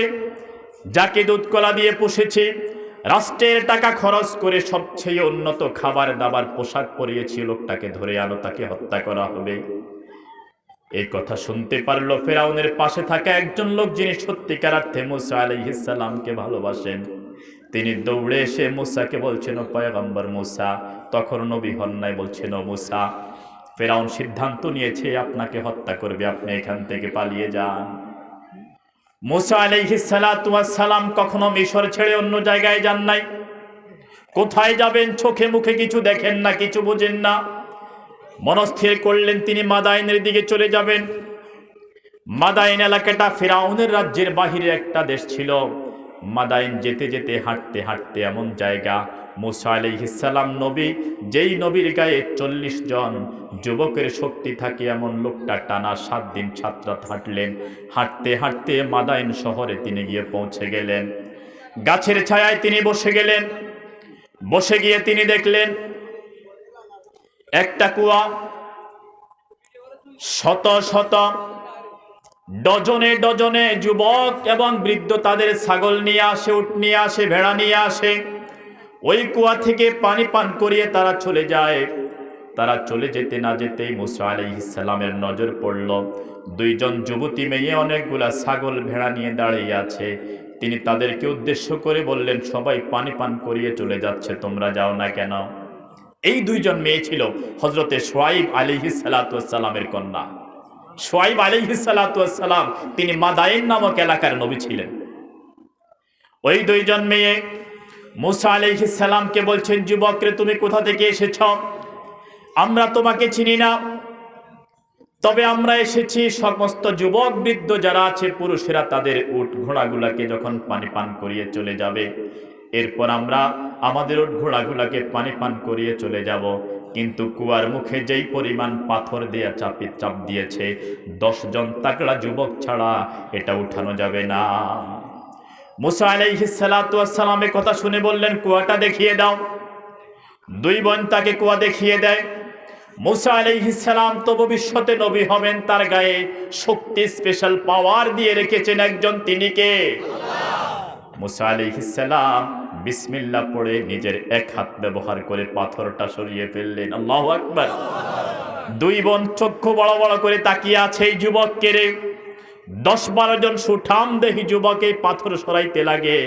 যাকে দুধ কলা দিয়ে পুষেছি, রাষ্ট্রের টাকা খরচ করে সবচেয়ে উন্নত খাবার দাবার পোশাক পরিয়েছি, লোকটাকে ধরে আনো, তাকে হত্যা করা হবে। এই কথা শুনতে পারলো ফেরাউনের পাশে থাকা একজন লোক, যিনি সত্যিকার অর্থে মুসা আলাইহিস সালামকে ভালোবাসেন। তিনি দৌড়ে এসে মুসাকে বলছেন, ও পয়গম্বর মুসা, তখন নবী হন নাই, বলছেন, ও মুসা ফেরাউন সিদ্ধান্ত নিয়েছে আপনাকে হত্যা করবে, আপনি এখান থেকে পালিয়ে যান। মুসা আলাইহিস সালাতু ওয়াস সালাম কখনো মিশর ছেড়ে অন্য জায়গায় যান নাই। কোথায় যাবেন, চোখে মুখে কিছু দেখেন না, কিছু বোঝেন না। মনস্থির করলেন তিনি মাদাইনের দিকে চলে যাবেন। মাদাইন এলাকাটা ফেরাউনের রাজ্যের বাহিরে একটা দেশ ছিল। মাদাইন যেতে যেতে হাঁটতে হাঁটতে এমন জায়গা, মুসা আলাইহিস সালাম নবী, যেই নবীর গায়ে 40 জন যুবকের শক্তি থাকে, এমন লোকটা টানা 7 দিন 7 রাত হাঁটলেন। হাঁটতে হাঁটতে মাদাইন শহরে তিনি গিয়ে পৌঁছে গেলেন। গাছের ছায়ায় তিনি বসে গেলেন। বসে গিয়ে তিনি দেখলেন একটা কুয়া, শত শত ডজনে ডজনে যুবক এবং বৃদ্ধ তাদের ছাগল নিয়ে আসে, উট নিয়ে আসে, ভেড়া নিয়ে আসে। ওই কুয়া থেকে পানি পান করিয়ে তারা চলে যায়। তারা চলে যেতে না যেতেই মুসা আলাইহিস সালামের নজর পড়ল, 2 জন যুবতী মেয়ে অনেকগুলা ছাগল ভেড়া নিয়ে দাঁড়িয়ে আছে। তিনি তাদেরকে উদ্দেশ্য করে বললেন, সবাই পানি পান করিয়ে চলে যাচ্ছে, তোমরা যাও না কেন? এই 2 জন মেয়ে ছিল হযরতে শুআইব আলাইহিস সালাতু ওয়াস সালামের কন্যা। শুআইব আলাইহিস সালাতু ওয়াস সালাম তিনি মাদাইন নামক এলাকার নবী ছিলেন। ওই 2 জন মেয়ে মুসা আলাইহিস সালামকে বলছেন, যুবক রে, তুমি কোথা থেকে এসেছ? আমরা তোমাকে চিনি না, তবে আমরা এসেছি সমস্ত যুবক বৃদ্ধ যারা আছে পুরুষেরা তাদের উট ঘোড়াগুলাকে যখন পানি পান করিয়ে চলে যাবে, এরপর আমরা আমাদের উট ঘোড়াগুলাকে পানি পান করিয়ে চলে যাব, কিন্তু কুয়ার মুখে যেই পরিমাণ পাথর দিয়ে চাপ দিয়েছে 10 জন তাগড়া যুবক ছাড়া এটা উঠানো যাবে না। মুসা আলাইহিস সালাতু ওয়াস সালাম এ কথা শুনে বললেন, কুয়াটা দেখিয়ে দাও। 2 বোন তাকে কুয়া দেখিয়ে দেয়। মুসা আলাইহিস সালাম তো ভবিষ্যতে নবী হবেন, তার গায়ে শক্তি স্পেশাল পাওয়ার দিয়ে রেখেছেন একজন, তিনি কে? মুসা আলাইহিস সালাম বিসমিল্লাহ পড়ে নিজের এক হাত ব্যবহার করে পাথরটা সরিয়ে ফেললেন। আল্লাহু আকবার। 2 বোন চক্ষু বড় বড় করে তাকিয়ে আছে এই যুবককে রে। 10-12 জন সুঠাম দেহি যুবক এই পাথর সরাইতে লাগে।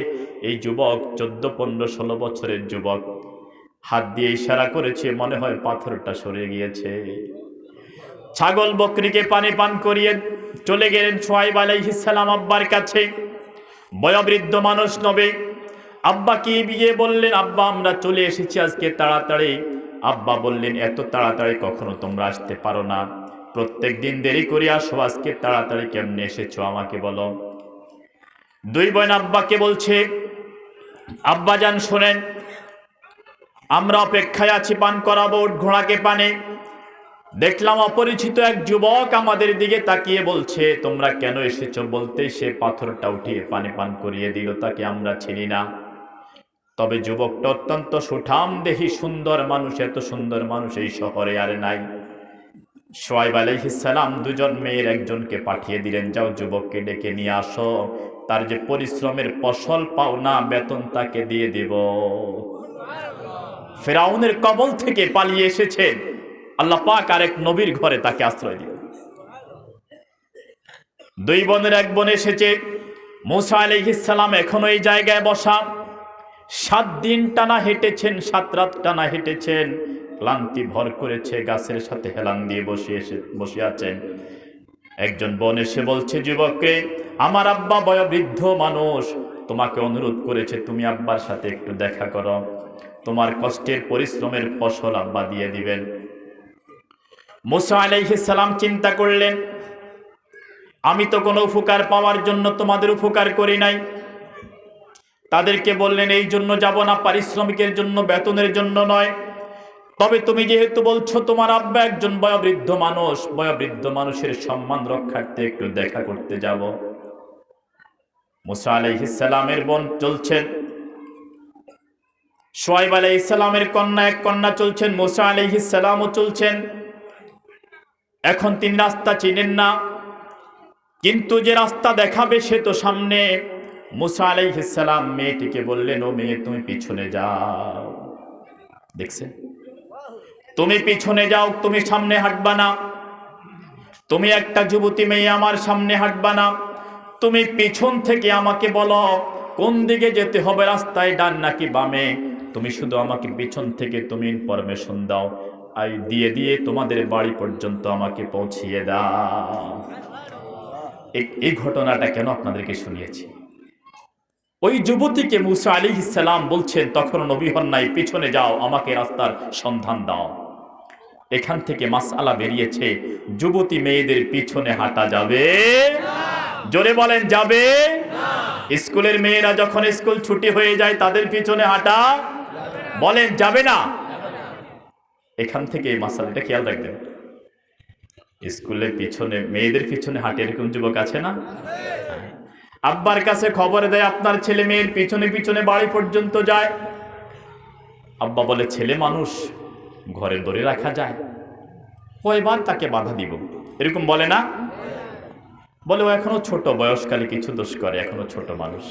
এই যুবক 14, 15, 16 বছরের যুবক হাত দিয়ে ইশারা করেছে, মনে হয় পাথরটা সরে গিয়েছে। ছাগল বকরিকে পানি পান করিয়ে চলে গেলেন শুআয়ব আলাইহিস সালাম আব্বার কাছে। বয়োবৃদ্ধ মানুষ নবে, আব্বা কি বিয়ে বললেন, আব্বা আমরা চলে এসেছি আজকে তাড়াতাড়ি। আব্বা বললেন, এত তাড়াতাড়ি কখনো তোমরা আসতে পারো না, প্রত্যেক দিন দেরি করে আসো, আজকে তাড়াতাড়ি কেমনে এসেছো আমাকে বলো। 2 বোন আব্বাকে বলছে, আব্বা জান শোনেন, আমরা অপেক্ষায় আছি, পান করাবো উট ঘোড়াকে পানি। দেখলাম অপরিচিত এক যুবক আমাদের দিকে তাকিয়ে বলছে, তোমরা কেন এসেছো? বলতেই সে পাথরটা উঠিয়ে পানি পান করিয়ে দিল, তাকে আমরা চিনি না। তবে যুবকটা অত্যন্ত সুঠাম দেহি সুন্দর মানুষ, এত সুন্দর মানুষ এই শহরে আর নাই। শুআয়ব আলাইহিস সালাম 2 জন মেয়ের একজনকে পাঠিয়ে দিলেন, যাও যুবককে ডেকে নিয়ে আসো, তার যে পরিশ্রমের ফসল পাওনা বেতন তাকে দিয়ে দিব। ফেরাউনের কবল থেকে পালিয়ে এসেছেন, আল্লাহ পাক আরেক নবীর ঘরে তাকে আশ্রয় দিল। 2 বোনের এক বোন এসেছে। মুসা আলাইহিস সালাম এখনো এই জায়গায় বসা। 7 দিন টানা হেঁটেছেন, 7 রাত টানা হেঁটেছেন, ক্লান্তি ভর করেছে, গাছের সাথে হেলান দিয়ে বসে আছেন। একজন বোন এসে বলছে, যুবককে, আমার আব্বা বয়োবৃদ্ধ মানুষ, তোমাকে অনুরোধ করেছে তুমি আব্বার সাথে একটু দেখা করো, তোমার কষ্টের পরিশ্রমের ফসল আব্বা দিয়ে দিবেন। মুসা আলাইহিস সালাম চিন্তা করলেন, আমি তো কোনো উপকার পাওয়ার জন্য তোমাদের উপকার করি নাই। তাদেরকে বললেন, এই জন্য যাব না, পারিশ্রমিকের জন্য, বেতনের জন্য নয়। তবে তুমি যেহেতু বলছো তোমার আব্বা একজন বয়োবৃদ্ধ মানুষ, বয়োবৃদ্ধ মানুষের সম্মান রক্ষার্থে একটু দেখা করতে যাব। মুসা আলাইহিস সালামের বোন চলছেন, শুআয়ব আলাইহিস সালামের এক কন্যা চলছেন, মুসা আলাইহিস সালামও চলছেন। এখন তিনি রাস্তা চিনেন না, কিন্তু যে রাস্তা দেখাবে সে তো সামনে। মুসা আলাইহিস সালাম মেয়েটিকে বললেন, ও মেয়ে, তুমি পিছনে যাও। দেখছেন, তুমি পিছনে যাও, তুমি সামনে হাঁটবা না। তুমি একটা যুবতী মেয়ে, আমার সামনে হাঁটবা না। তুমি পিছন থেকে আমাকে বলো কোন দিকে যেতে হবে, রাস্তায় ডান নাকি বামে। তুমি শুধু আমাকে পিছন থেকে তুমি ইনফরমেশন দাও, দিয়ে তোমাদের বাড়ি পর্যন্ত আমাকে পৌঁছিয়ে দাও। এই ঘটনাটা কেন আপনাদেরকে শুনিয়েছি? ওই যুবতীকে মুসা আলাইহিস সালাম বলছেন, তখন নবী হন নাই, পিছনে যাও, আমাকে রাস্তার সন্ধান দাও। এখান থেকে মাসআলা বেরিয়েছে, যুবতী মেয়েদের পিছনে হাঁটা যাবে না। জোরে বলেন, যাবে না। স্কুলের মেয়েরা যখন স্কুল ছুটি হয়ে যায় তাদের পিছনে হাঁটা বলেন, যাবে না। এখান থেকে এই মাসআলাটা খেয়াল রাখবেন। স্কুলে পিছনে মেয়েদের পিছনে হাঁটে এরকম যুবক আছে না? আব্বার কাছে খবর দেয়, আপনার ছেলে মেয়ের পিছনে পিছনে বাড়ি পর্যন্ত যায়। আব্বা বলে, ছেলে মানুষ, ঘরে ধরে রাখা যায়, কয়বার তাকে বাধা দিব, এরকম বলে না? বলে, ও এখনো ছোট, বয়সকালে কিছু দোষ করে, এখনো ছোট মানুষ।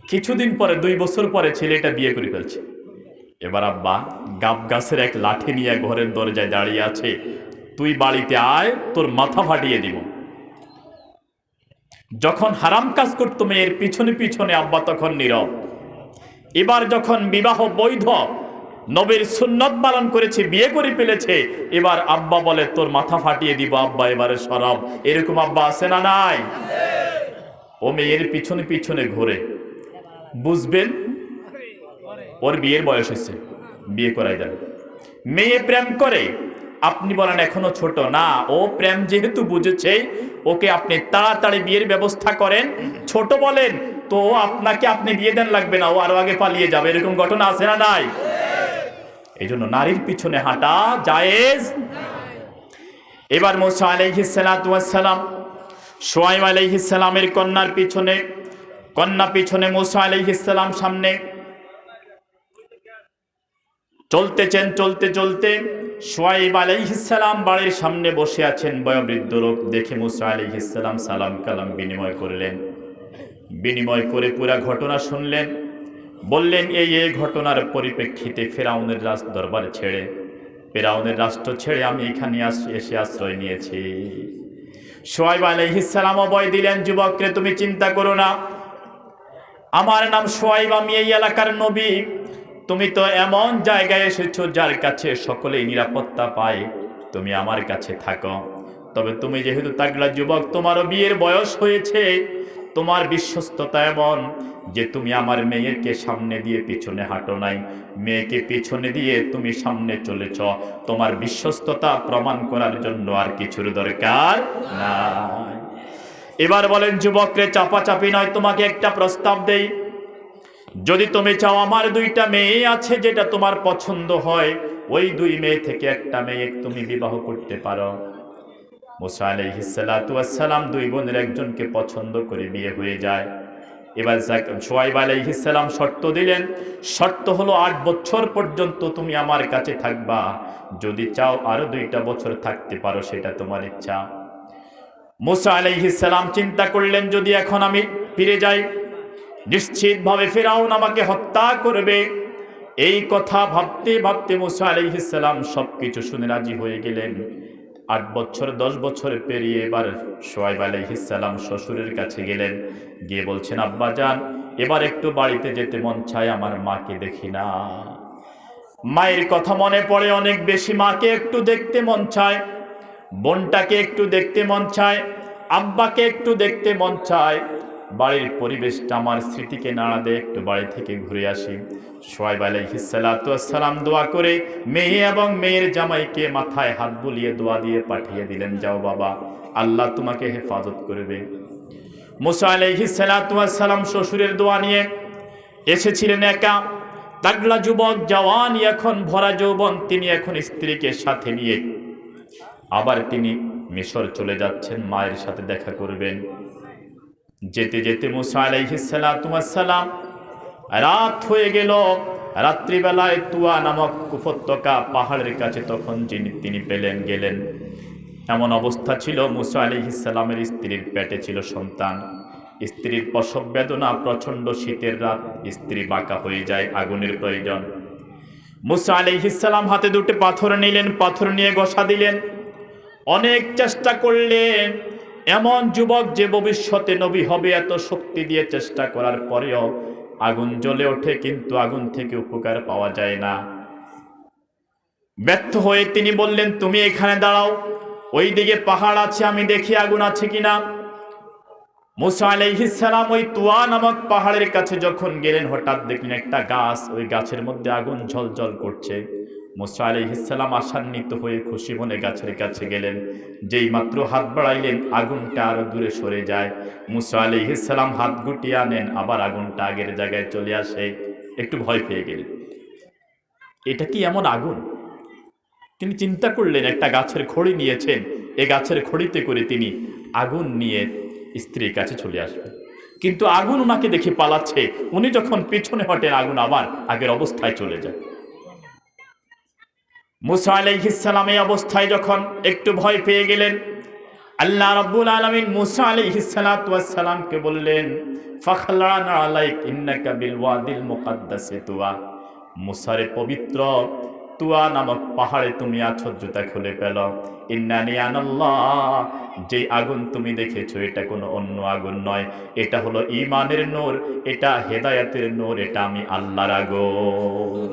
কিছুদিন পরে, 2 বছর পরে ছেলেটা বিয়ে করে ফেলছে। এবার আব্বা গাব গাছের এক লাঠি নিয়ে ঘরের দরজায় দাঁড়িয়ে আছে, তুই বাড়িতে আয়, তোর মাথা ফাটিয়ে দিব। যখন হারাম কাজ করতো মেয়ের পিছনে পিছনে, আব্বা তখন নীরব। এবার যখন বিবাহ বৈধ, নবীর সুন্নত পালন করেছে, বিয়ে করে ফেলেছে, এবার আব্বা বলে, তোর মাথা ফাটিয়ে দিব, আব্বা এবারে সরব। এরকম আব্বা আছে না নাই? ও মেয়ের পিছনে পিছনে ঘুরে, বুঝবেন ওর বিয়ের বয়স হয়েছে, বিয়ে করাই দেন। মেয়ে প্রেম করে, আপনি বলেন এখনো ছোট না, ও প্রেম যেহেতু বুঝেছে, ওকে আপনি তাড়াতাড়ি বিয়ের ব্যবস্থা করেন। ছোট বলেন তো আপনাকে আপনি বিয়ে দেন লাগবে না, ও আরো আগে পালিয়ে যাবে, এরকম ঘটনা আছে না নাই? এই জন্য নারীর পিছনে হাঁটা জায়েজ। এবার মুসা আলাইহিস সালাতু ওয়াস সালাম শুআয়ব আলাইহিস সালামের কন্যার পিছনে, কন্যা পিছনে, মুসা আলাইহিস সালাম সামনে চলতেছেন। চলতে চলতে শুআয়ব আলাইহিস সালাম বাড়ির সামনে বসে আছেন। বয়োবৃদ্ধ লোক দেখে মুসা আলাইহিস সালাম সালাম কালাম বিনিময় করলেন। বিনিময় করে পুরা ঘটনা শুনলেন। বললেন এই ঘটনার পরিপ্রেক্ষিতে ফেরাউনের রাজ দরবার ছেড়ে, ফেরাউনের রাষ্ট্র ছেড়ে আমি এখানে এসে আশ্রয় নিয়েছি। শুআয়ব আলাইহিস সালাম অভয় দিলেন, যুবকরে তুমি চিন্তা করো না, আমার নাম শুআয়ব, আমি এই এলাকার নবী। তুমি তো এমন জায়গায় এসেছো যার কাছে সকলেই নিরাপত্তা পায়, তুমি আমার কাছে থাকো। তবে তুমি যেহেতু তাগড়া যুবক, তোমারও বিয়ের বয়স হয়েছে, তোমার বিশ্বস্ততা এমন যে তুমি আমার মেয়েকে সামনে দিয়ে পিছনে হাঁটো নাই, মেয়েকে পিছনে দিয়ে তুমি সামনে চলেছ। তোমার বিশ্বস্ততা প্রমাণ করার জন্য আর কিছুর দরকার নাই। এবার বলেন যুবকরে চাপাচাপি নয়, তোমাকে একটা প্রস্তাব দেই। যদি তুমি চাও, আমার দুইটা মেয়ে আছে, যেটা তোমার পছন্দ হয়, ওই দুই মেয়ে থেকে একটা মেয়ে তুমি বিবাহ করতে পারো। মুসা আলাইহিস সালাতু ওয়াস সালাম দুই বোনের একজনকে পছন্দ করে বিয়ে হয়ে যায়। এবার শুআয়ব আলাইহিস সালাম শর্ত দিলেন, শর্ত হলো 8 বছর পর্যন্ত তুমি আমার কাছে থাকবা, যদি চাও আরো 2টা বছর থাকতে পারো, সেটা তোমার ইচ্ছা। মুসা আলাইহিস সালাম চিন্তা করলেন, যদি এখন আমি ফিরে যাই, নিশ্চিতভাবে ফিরআউন আমাকে হত্যা করবে। এই কথা ভাবতে ভাবতে মুসা আলাইহিস সালাম সবকিছু শুনে রাজি হয়ে গেলেন। 8 বছর 10 বছর পেরিয়ে এবার শুআয়ব আলাইহিস সালাম শ্বশুরের কাছে গেলেন। গিয়ে বলছেন, আব্বা জান, এবার একটু বাড়িতে যেতে মন চায়, আমার মাকে দেখি না। মায়ের কথা মনে পড়ে অনেক বেশি, মাকে একটু দেখতে মন চায়, বোনটাকে একটু দেখতে মন চায়, আব্বাকে একটু দেখতে মন চায়। বাড়ির পরিবেশটা আমার স্মৃতিকে নাড়া দেয়, একটু বাড়ি থেকে ঘুরে আসি। শুআয়ব আলাইহিস সালাতু ওয়াস সালাম দোয়া করে মেয়ে এবং মেয়ের জামাইকে মাথায় হাত বুলিয়ে দোয়া দিয়ে পাঠিয়ে দিলেন, যাও বাবা, আল্লাহ তোমাকে হেফাজত করবে। মুসা আলাইহিস সালাতু ওয়াস সালাম শ্বশুরের দোয়া নিয়ে এসেছিলেন একা, তাগড়া যুবক, জওয়ান, এখন ভরা যৌবন। তিনি এখন স্ত্রীকে সাথে নিয়ে আবার তিনি মিশর চলে যাচ্ছেন, মায়ের সাথে দেখা করবেন। যেতে যেতে মুসা আলাইহিস সালাতু ওয়াস সালাম রাত হয়ে গেল। রাত্রিবেলায় তুয়া নামক উপত্যকা পাহাড়ের কাছে তখন তিনি গেলেন। এমন অবস্থা ছিল, মুসা আলাইহিস সালামের স্ত্রীর পেটে ছিল সন্তান। স্ত্রীর প্রসব বেদনা, প্রচন্ড শীতের রাত, স্ত্রী বাঁকা হয়ে যায়, আগুনের প্রয়োজন। মুসা আলাইহিস সালাম হাতে 2টি পাথর নিলেন, পাথর নিয়ে ঘষা দিলেন, অনেক চেষ্টা করলেন। এমন যুবক যে ভবিষ্যতে নবী হবে, এত শক্তি দিয়ে চেষ্টা করার পরেও আগুন জ্বলে ওঠে, কিন্তু আগুন থেকে উপকার পাওয়া যায় না। ব্যর্থ হয়ে তিনি বললেন, তুমি এখানে দাঁড়াও, ওই দিকে পাহাড় আছে, আমি দেখি আগুন আছে কিনা। মুসা আলাইহিস সালাম ওই তুয়া নামক পাহাড়ের কাছে যখন গেলেন, হঠাৎ দেখলেন একটা গাছ, ওই গাছের মধ্যে আগুন ঝলঝল করছে। মুসা আলাইহিস সালাম আশান্বিত হয়ে খুশি মনে গাছের কাছে গেলেন। যেই মাত্র হাত বাড়াইলেন, আগুনটা আরো দূরে সরে যায়। মুসা আলাইহিস সালাম হাত গুটিয়ে আনেন, আবার আগুনটা আগের জায়গায় চলে আসে। একটু ভয় পেয়ে গেলেন, এটা কি এমন আগুন? তিনি চিন্তা করলেন, একটা গাছের খড়ি নিয়েছেন, এই গাছের খড়িতে করে তিনি আগুন নিয়ে স্ত্রীর কাছে চলে আসবেন। কিন্তু আগুন ওনাকে দেখে পালাচ্ছে। উনি যখন পিছনে হটেন, আগুন আবার আগের অবস্থায় চলে যায়। মুসা আলাইহিস সালাম এই অবস্থায় যখন একটু ভয় পেয়ে গেলেন, আল্লাহ রাব্বুল আলামিন মুসা আলাইহিস সালাতু ওয়াস সালামকে বললেন, ফাখলানা আলাইক ইন্নাকা বিল ওয়াদিল মুকাদ্দাসি তুয়া। মুসারে পবিত্র তুয়া নামক পাহাড়ে তুমি আছো, জুতা খুলে ফেলো। ইন্নানি আনাল্লাহ, যে আগুন তুমি দেখেছো এটা কোনো অন্য আগুন নয়, এটা হলো ঈমানের নূর, এটা হেদায়েতের নূর, এটা আমি আল্লাহর আগুন।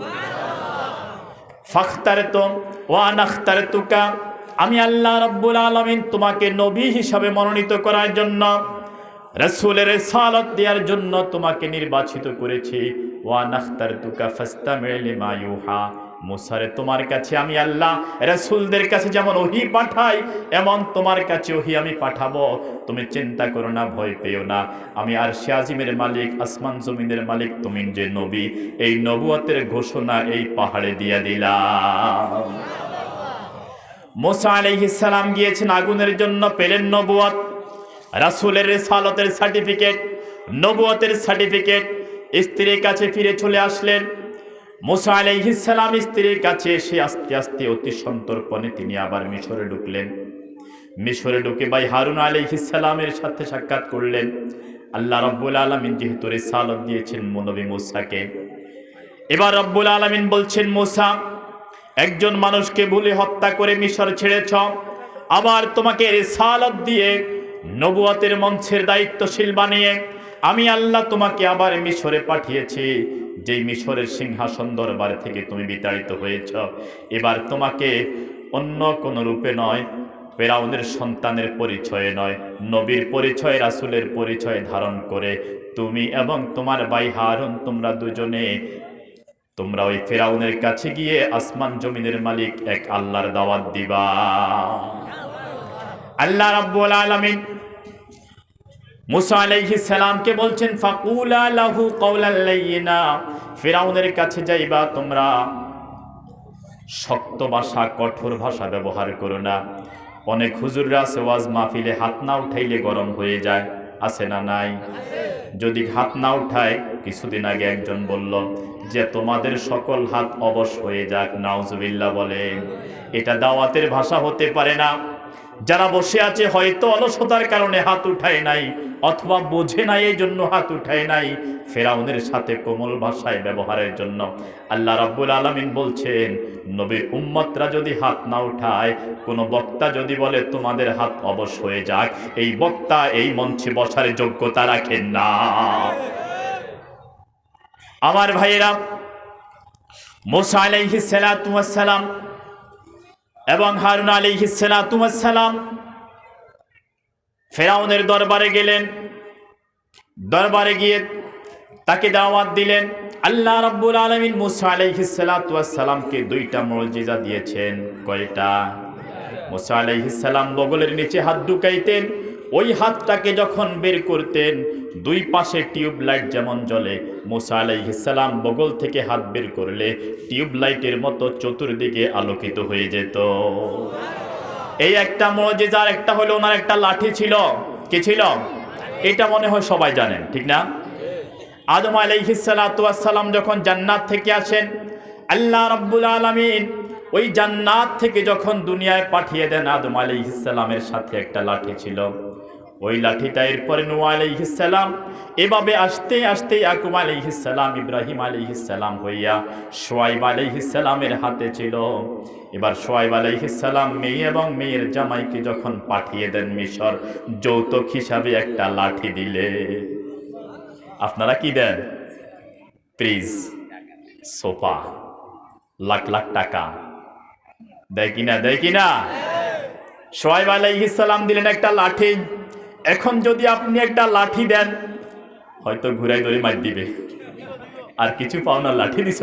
ফাখতারতুম ওয়া আনা আখতারতুকা, আমি আল্লাহ রাব্বুল আলামিন তোমাকে নবী হিসাবে মনোনীত করার জন্য, রাসূলের রিসালাত দেওয়ার জন্য তোমাকে নির্বাচিত করেছি। ওয়া নাখতারতুকা ফাসতামি' লিমা ইউহা। মুসারে, তোমার কাছে আমি আল্লাহ রাসূলদের কাছে যেমন ওহী পাঠাই, এমন তোমার কাছে ওহী আমি পাঠাবো। তুমি চিন্তা করো না, ভয় পেও না। আমি আরশে আজিমের মালিক, আসমান জমিনের মালিক, তুমি যে নবী, এই নবুয়তের ঘোষণা এই পাহাড়ে দিয়ে দিলাম। মুসা আলাইহিস সালাম গিয়েছেন আগুনের জন্য, পেলেন নবুয়ত, রাসূলের রিসালাতের সার্টিফিকেট, নবুয়তের সার্টিফিকেট। স্ত্রীর কাছে ফিরে চলে আসলেন। মুসা আলাইহিস সালাম স্ত্রীর কাছে এসে আস্তে আস্তে অতি সন্তর্পণে তিনি আবার মিশরে ঢুকলেন। মিশরে ঢুকে ভাই হারুন আলাইহিস সালামের সাথে সাক্ষাৎ করলেন। আল্লাহ রাব্বুল আলামিন যেহেতু রিসালাত দিয়েছেন নবী মুসাকে, এবার রাব্বুল আলামিন বলছেন, মুসা, একজন মানুষকে ভুলে হত্যা করে মিশর ছেড়েছ, আবার তোমাকে রিসালাত দিয়ে নবুয়তের মঞ্চের দায়িত্বশীল বানিয়ে আমি আল্লাহ তোমাকে আবার মিশরে পাঠিয়েছি। যেই মিশরের সিংহাসন দরবার থেকে তুমি বিতাড়িত হয়েছ, এবার তোমাকে অন্য কোনো রূপে নয়, ফেরাউনের সন্তানের পরিচয়ে নয়, নবীর পরিচয়, রাসূলের পরিচয় ধারণ করে তুমি এবং তোমার ভাই হারুন, তোমরা দুজনে তোমরা ওই ফেরাউনের কাছে গিয়ে আসমান জমিনের মালিক এক আল্লাহর দাওয়াত দিবা। আল্লাহ রাব্বুল আলামিন মুসা আলাইহিস সালামকে বলছেন, ফাকুলা লাহু কাওলাল লাইয়িনা, ফিরাউনের কাছে যাইবা তোমরা, শক্ত ভাষা, কঠোর ভাষা ব্যবহার করো না। অনেক হুজুররা আছে ওয়াজ মাহফিলে হাত না উঠাইলে গরম হয়ে যায়, আছে না নাই? যদি হাত না উঠায়, কিছুদিন আগে একজন বলল যে তোমাদের সকল হাত অবশ হয়ে যাক, নাউজুবিল্লাহ বলেন। এটা দাওয়াতের ভাষা হতে পারে না। যারা বসে আছে হয়তো অলসতার কারণে হাত উঠায় নাই, অথবা বোঝে নাই এই জন্য হাত উঠায় নাই। ফেরাউনের সাথে কোমল ভাষায় ব্যবহারের জন্য আল্লাহ রাব্বুল আলামিন বলছেন, নবীর উম্মতরা যদি হাত না উঠায়, কোন বক্তা যদি বলে তোমাদের হাত অবশ হয়ে যাক, এই বক্তা এই মঞ্চে বসার যোগ্যতা রাখেন না। আমার ভাইয়েরা, মুসা আলাইহিস সালাতু ওয়াস সালাম এবং হারুন আলাইহিস সালাতু ওয়াস সালাম ফেরাউনের দরবারে গেলেন। দরবারে গিয়ে তাকে দাওয়াত দিলেন। আল্লাহ রাব্বুল আলামিন মুসা আলাইহিস সালাতু ওয়াস সালামকে দুইটা মুজিজা দিয়েছেন। কয়টা? মুসা আলাইহিস সালাম বগলের নিচে হাত ঢুকাইতেন, ওই হাতটাকে যখন বের করতেন, দুই পাশে টিউব লাইট যেমন জ্বলে, মুসা আলাইহিস সালাম বগল থেকে হাত বের করলে টিউব লাইটের মতো চতুর্দিকে আলোকিত হয়ে যেত। এই একটা মুজিজার একটা হলো ওনার একটা লাঠি ছিল। কি ছিল? এটা মনে হয় সবাই জানেন, ঠিক না? আদম আলাইহিস সালাতু ওয়াস সালাম যখন জান্নাত থেকে আসেন, আল্লাহ রাব্বুল আলামিন ওই জান্নাত থেকে যখন দুনিয়ায় পাঠিয়ে দেন, আদম আলাইহিস সালামের সাথে একটা লাঠি ছিল। ওই লাঠিটা এরপরে নূহ আলাইহিস সালাম, এভাবে আস্তে আস্তে ইয়াকুব আলাইহিস সালাম, ইব্রাহিম আলাইহিস সালাম হইয়া শুআয়ব আলাইহিস সালামের হাতে ছিল। এবার শুআয়ব আলাইহিস সালাম মেয়ে এবং মেয়ের জামাইকে যখন পাঠিয়ে দেন মিশর, যৌতুক হিসাবে একটা লাঠি দিলে। আপনারা কি দেন? ফ্রিজ, সোফা, লাখ লাখ টাকা দেয় কিনা? দেয় কিনা? শুআয়ব আলাইহিস সালাম দিলেন একটা লাঠি। এখন যদি আপনি একটা লাঠি দেন, হয়তো ঘুরাই ধরে মার দিবে। আর কিছু পাও না, লাঠি দিছ,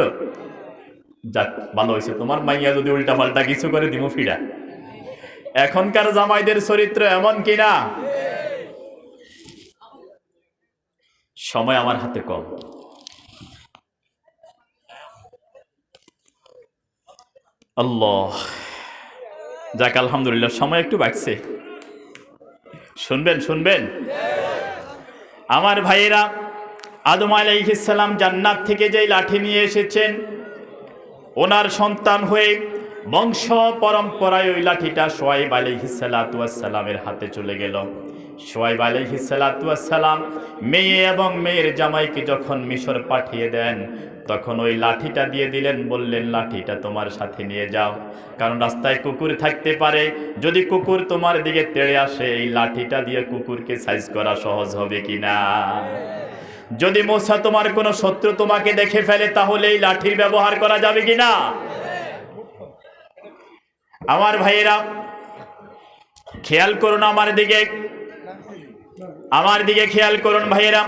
যাক ভালো হয়েছে। তোমার মাইয়া যদি উল্টা পাল্টা কিছু করে দিমু ফিরা। এখনকার জামাইদের চরিত্র এমন কিনা? সময় আমার হাতে কম। আল্লাহ, যাক আলহামদুলিল্লাহ, সময় একটু বাড়ছে। শুনবেন শুনবেন আমার ভাইয়েরা, আদম আলাইহিস সালাম জান্নাত থেকে যেই লাঠি নিয়ে এসেছেন, ওনার সন্তান হয়ে বংশ পরম্পরায় ওই লাঠিটা শুআয়ব আলাইহিস সালাতু ওয়াস সালামের হাতে চলে গেল। শুআয়ব আলাইহিস সালাতু ওয়াস সালাম মেয়ে এবং মেয়ের জামাইকে যখন মিশর পাঠিয়ে দেন, তখন ওই লাঠিটা দিয়ে দিলেন, বললেন লাঠিটা তোমার সাথে নিয়ে যাও, কারণ রাস্তায় কুকুর থাকতে পারে, যদি কুকুর তোমার দিকে তেড়ে আসে, এই লাঠিটা দিয়ে কুকুরকে সাইজ করা সহজ হবে কিনা। যদি মুসা তোমার কোনো শত্রু তোমাকে দেখে ফেলে, তাহলে এই লাঠির ব্যবহার করা যাবে কিনা। আমার ভাইয়েরা খেয়াল করুন, আমার দিকে খেয়াল করুন ভাইয়েরা।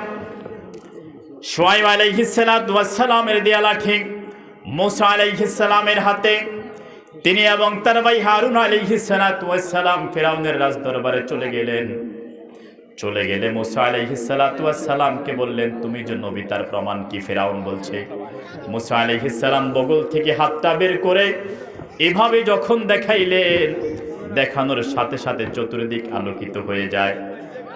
শুআয়ব আলাইহিস সালাতু ওয়াস সালামের দেয়া লাঠি মূসা আলাইহিস সালামের হাতে। তিনি এবং তার ভাই হারুন আলাইহিস সালাতু ওয়াস সালাম ফিরআউনের রাজদরবারে চলে গেলেন। চলে গেলে মূসা আলাইহিস সালাতু ওয়াস সালামকে বললেন, তুমি যে নবী তার প্রমাণ কি? ফিরআউন বলছে। মূসা আলাইহিস সালাম বগল থেকে হাতটা বের করে এভাবে যখন দেখাইলেন, দেখানোর সাথে সাথে চতুর্দিক আলোকিত হয়ে যায়।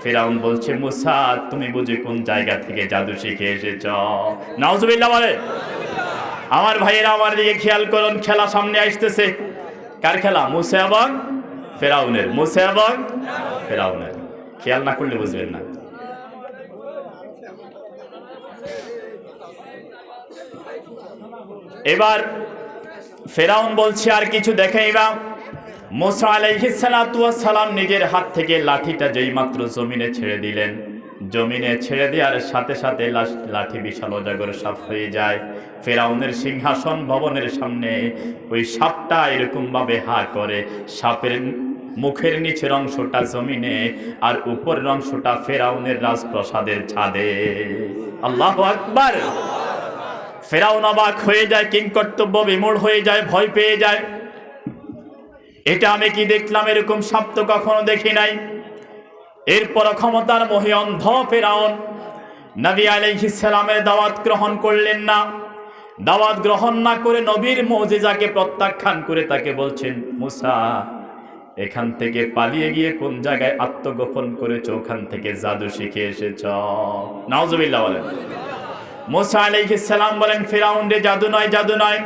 ফিরআউন বলছে, মূসা তুমি বুঝি কোন জায়গা থেকে জাদু শিখে এসেছ? নাউজুবিল্লাহ বলে। আমার ভাইয়েরা আমার দিকে খেয়াল করুন, খেলা সামনে আসতেছে। কার খেলা? মূসা এবং ফিরআউনের। মূসা এবং ফিরআউনের। খেয়াল না করলে বুঝবেন না। এবার ফিরআউন বলছে, আর কিছু দেখাইবা? মূসা আলাইহিস সালাতু ওয়াস সালাম নিজের হাত থেকে লাঠিটা যেই মাত্র জমিনে ছেড়ে দিলেন, জমিনে ছেড়ে দেওয়ার সাথে সাথে লাঠি বিশাল অজগর সাপ হয়ে যায়। ফিরআউনের সিংহাসন ভবনের সামনে ওই সাপটা এরকম ভাবে হা করে, সাপের মুখের নিচের অংশটা জমিনে আর উপরের অংশটা ফিরআউনের রাজপ্রাসাদের ছাদে। আল্লাহু আকবার। ফিরআউন অবাক হয়ে যায়, কিংকর্তব্য বিমূঢ় হয়ে যায়, ভয় পেয়ে যায়। এটা আমি কি দেখলাম? এরকম সাপ তো কখনো দেখি নাই। এরপর ক্ষমতার মোহে অন্ধ ফিরআউন নবী আলাইহিস সালামের দাওয়াত গ্রহণ করলেন না। দাওয়াত গ্রহণ না করে নবীর মুজিজাকে প্রত্যাখ্যান করে তাকে বলছেন, মূসা এখান থেকে পালিয়ে গিয়ে কোন জায়গায় আত্মগোপন করেছো? ওখান থেকে জাদু শিখে এসেছ। নাউজুবিল্লাহ বলেন। মূসা আলাইহিস সালাম বলেন, ফিরআউন রে, জাদু নয়, জাদু নয়।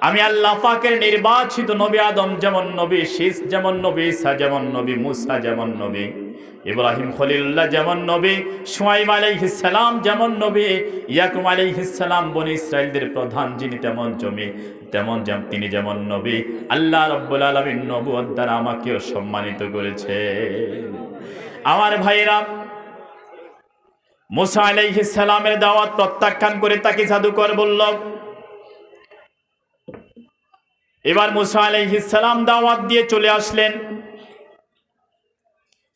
আমি আল্লাহ পাকের নির্বাচিত নবী। আদম যেমন নবী, শীস যেমন নবী, ঈসা যেমন নবী, মূসা যেমন নবী, ইব্রাহিম খলিলুল্লাহ যেমন নবী, শুআয়ব আলাইহিস সালাম যেমন নবী, ইয়াকুব আলাইহিস সালাম বনি ইসরাইলদের প্রধান যিনি তিনি যেমন নবী, আল্লাহ রাব্বুল আলামিন নবুয়ত দ্বারা আমাকেও সম্মানিত করেছে। আমার ভাইরা, মূসা আলাইহিস সালামের দাওয়াত প্রত্যাখ্যান করে তাকে জাদুকর বলল। এবার মূসা আলাইহিস সালাম দাওয়াত দিয়ে চলে আসলেন।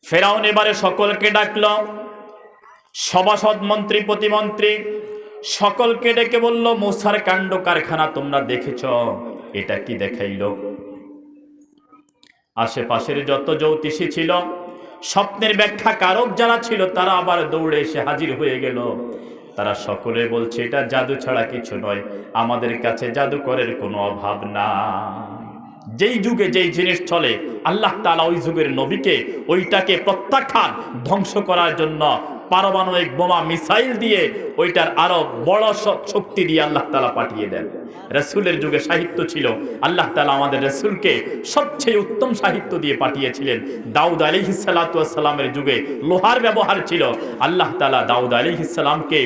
ফিরআউন এবারে সকলকে ডাকল, সভাসদ, মন্ত্রী, প্রতিমন্ত্রী সকলকে ডেকে বলল, মূসার কাণ্ড কারখানা তোমরা দেখেছ, এটা কি দেখাইল? আশেপাশের যত জ্যোতিষী ছিল, স্বপ্নের ব্যাখ্যা কারক যারা ছিল, তারা আবার দৌড়ে এসে হাজির হয়ে গেল। তারা সকলে বলছে, এটা জাদু ছাড়া কিছু নয়, আমাদের কাছে জাদুকরের কোনো অভাব না। যেই যুগে যেই জিনিস চলে, আল্লাহ তাআলা ওই যুগের নবীকে ওইটাকে প্রত্যাখ্যান ধ্বংস করার জন্য পারমাণবিক বোমা মিসাইল দিয়ে ওইটার আরো বড় শক্তি দিয়ে আল্লাহ তাআলা পাঠিয়ে দেন। রাসূলের যুগে সাহিত্য ছিল, আল্লাহ তাআলা আমাদের রাসূলকে সবচেয়ে উত্তম সাহিত্য দিয়ে পাঠিয়েছিলেন। দাউদ আলাইহিস সালাতু ওয়াস সালামের যুগে লোহার ব্যবহার ছিল, আল্লাহ তাআলা দাউদ আলাইহিস সালামকে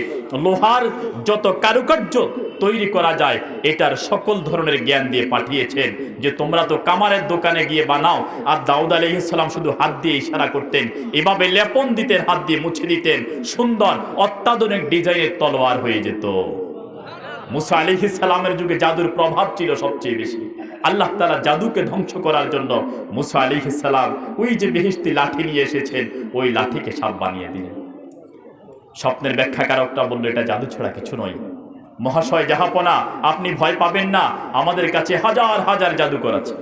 লোহার যত কারুকার্য তৈরি করা যায় এটার সকল ধরনের জ্ঞান দিয়ে পাঠিয়েছেন, যে তোমরা তো কামারের দোকানে গিয়ে বানাও। আর দাউদ আলাইহিস সালাম শুধু হাত দিয়ে ইশারা করতেন, এভাবে লেপন দিতেন, হাত দিয়ে মুছে দিতেন, সুন্দর অত্যাধুনিক ডিজাইনের তলোয়ার হয়ে যেত। মূসা আলাইহিস সালামের যুগে জাদুর প্রভাব ছিল সবচেয়ে বেশি। আল্লাহ তাআলা জাদুকে ধ্বংস করার জন্য মূসা আলাইহিস সালাম ওই যে বেহেশতি লাঠি নিয়ে এসেছেন, ওই লাঠিকে সাপ বানিয়ে দিলেন। স্বপ্নের ব্যাখ্যাকারকটা বলল, এটা জাদু ছাড়া কিছু নয়। মহাশয় জাহাপনা, আপনি ভয় পাবেন না, আমাদের কাছে হাজার হাজার জাদুকর আছে।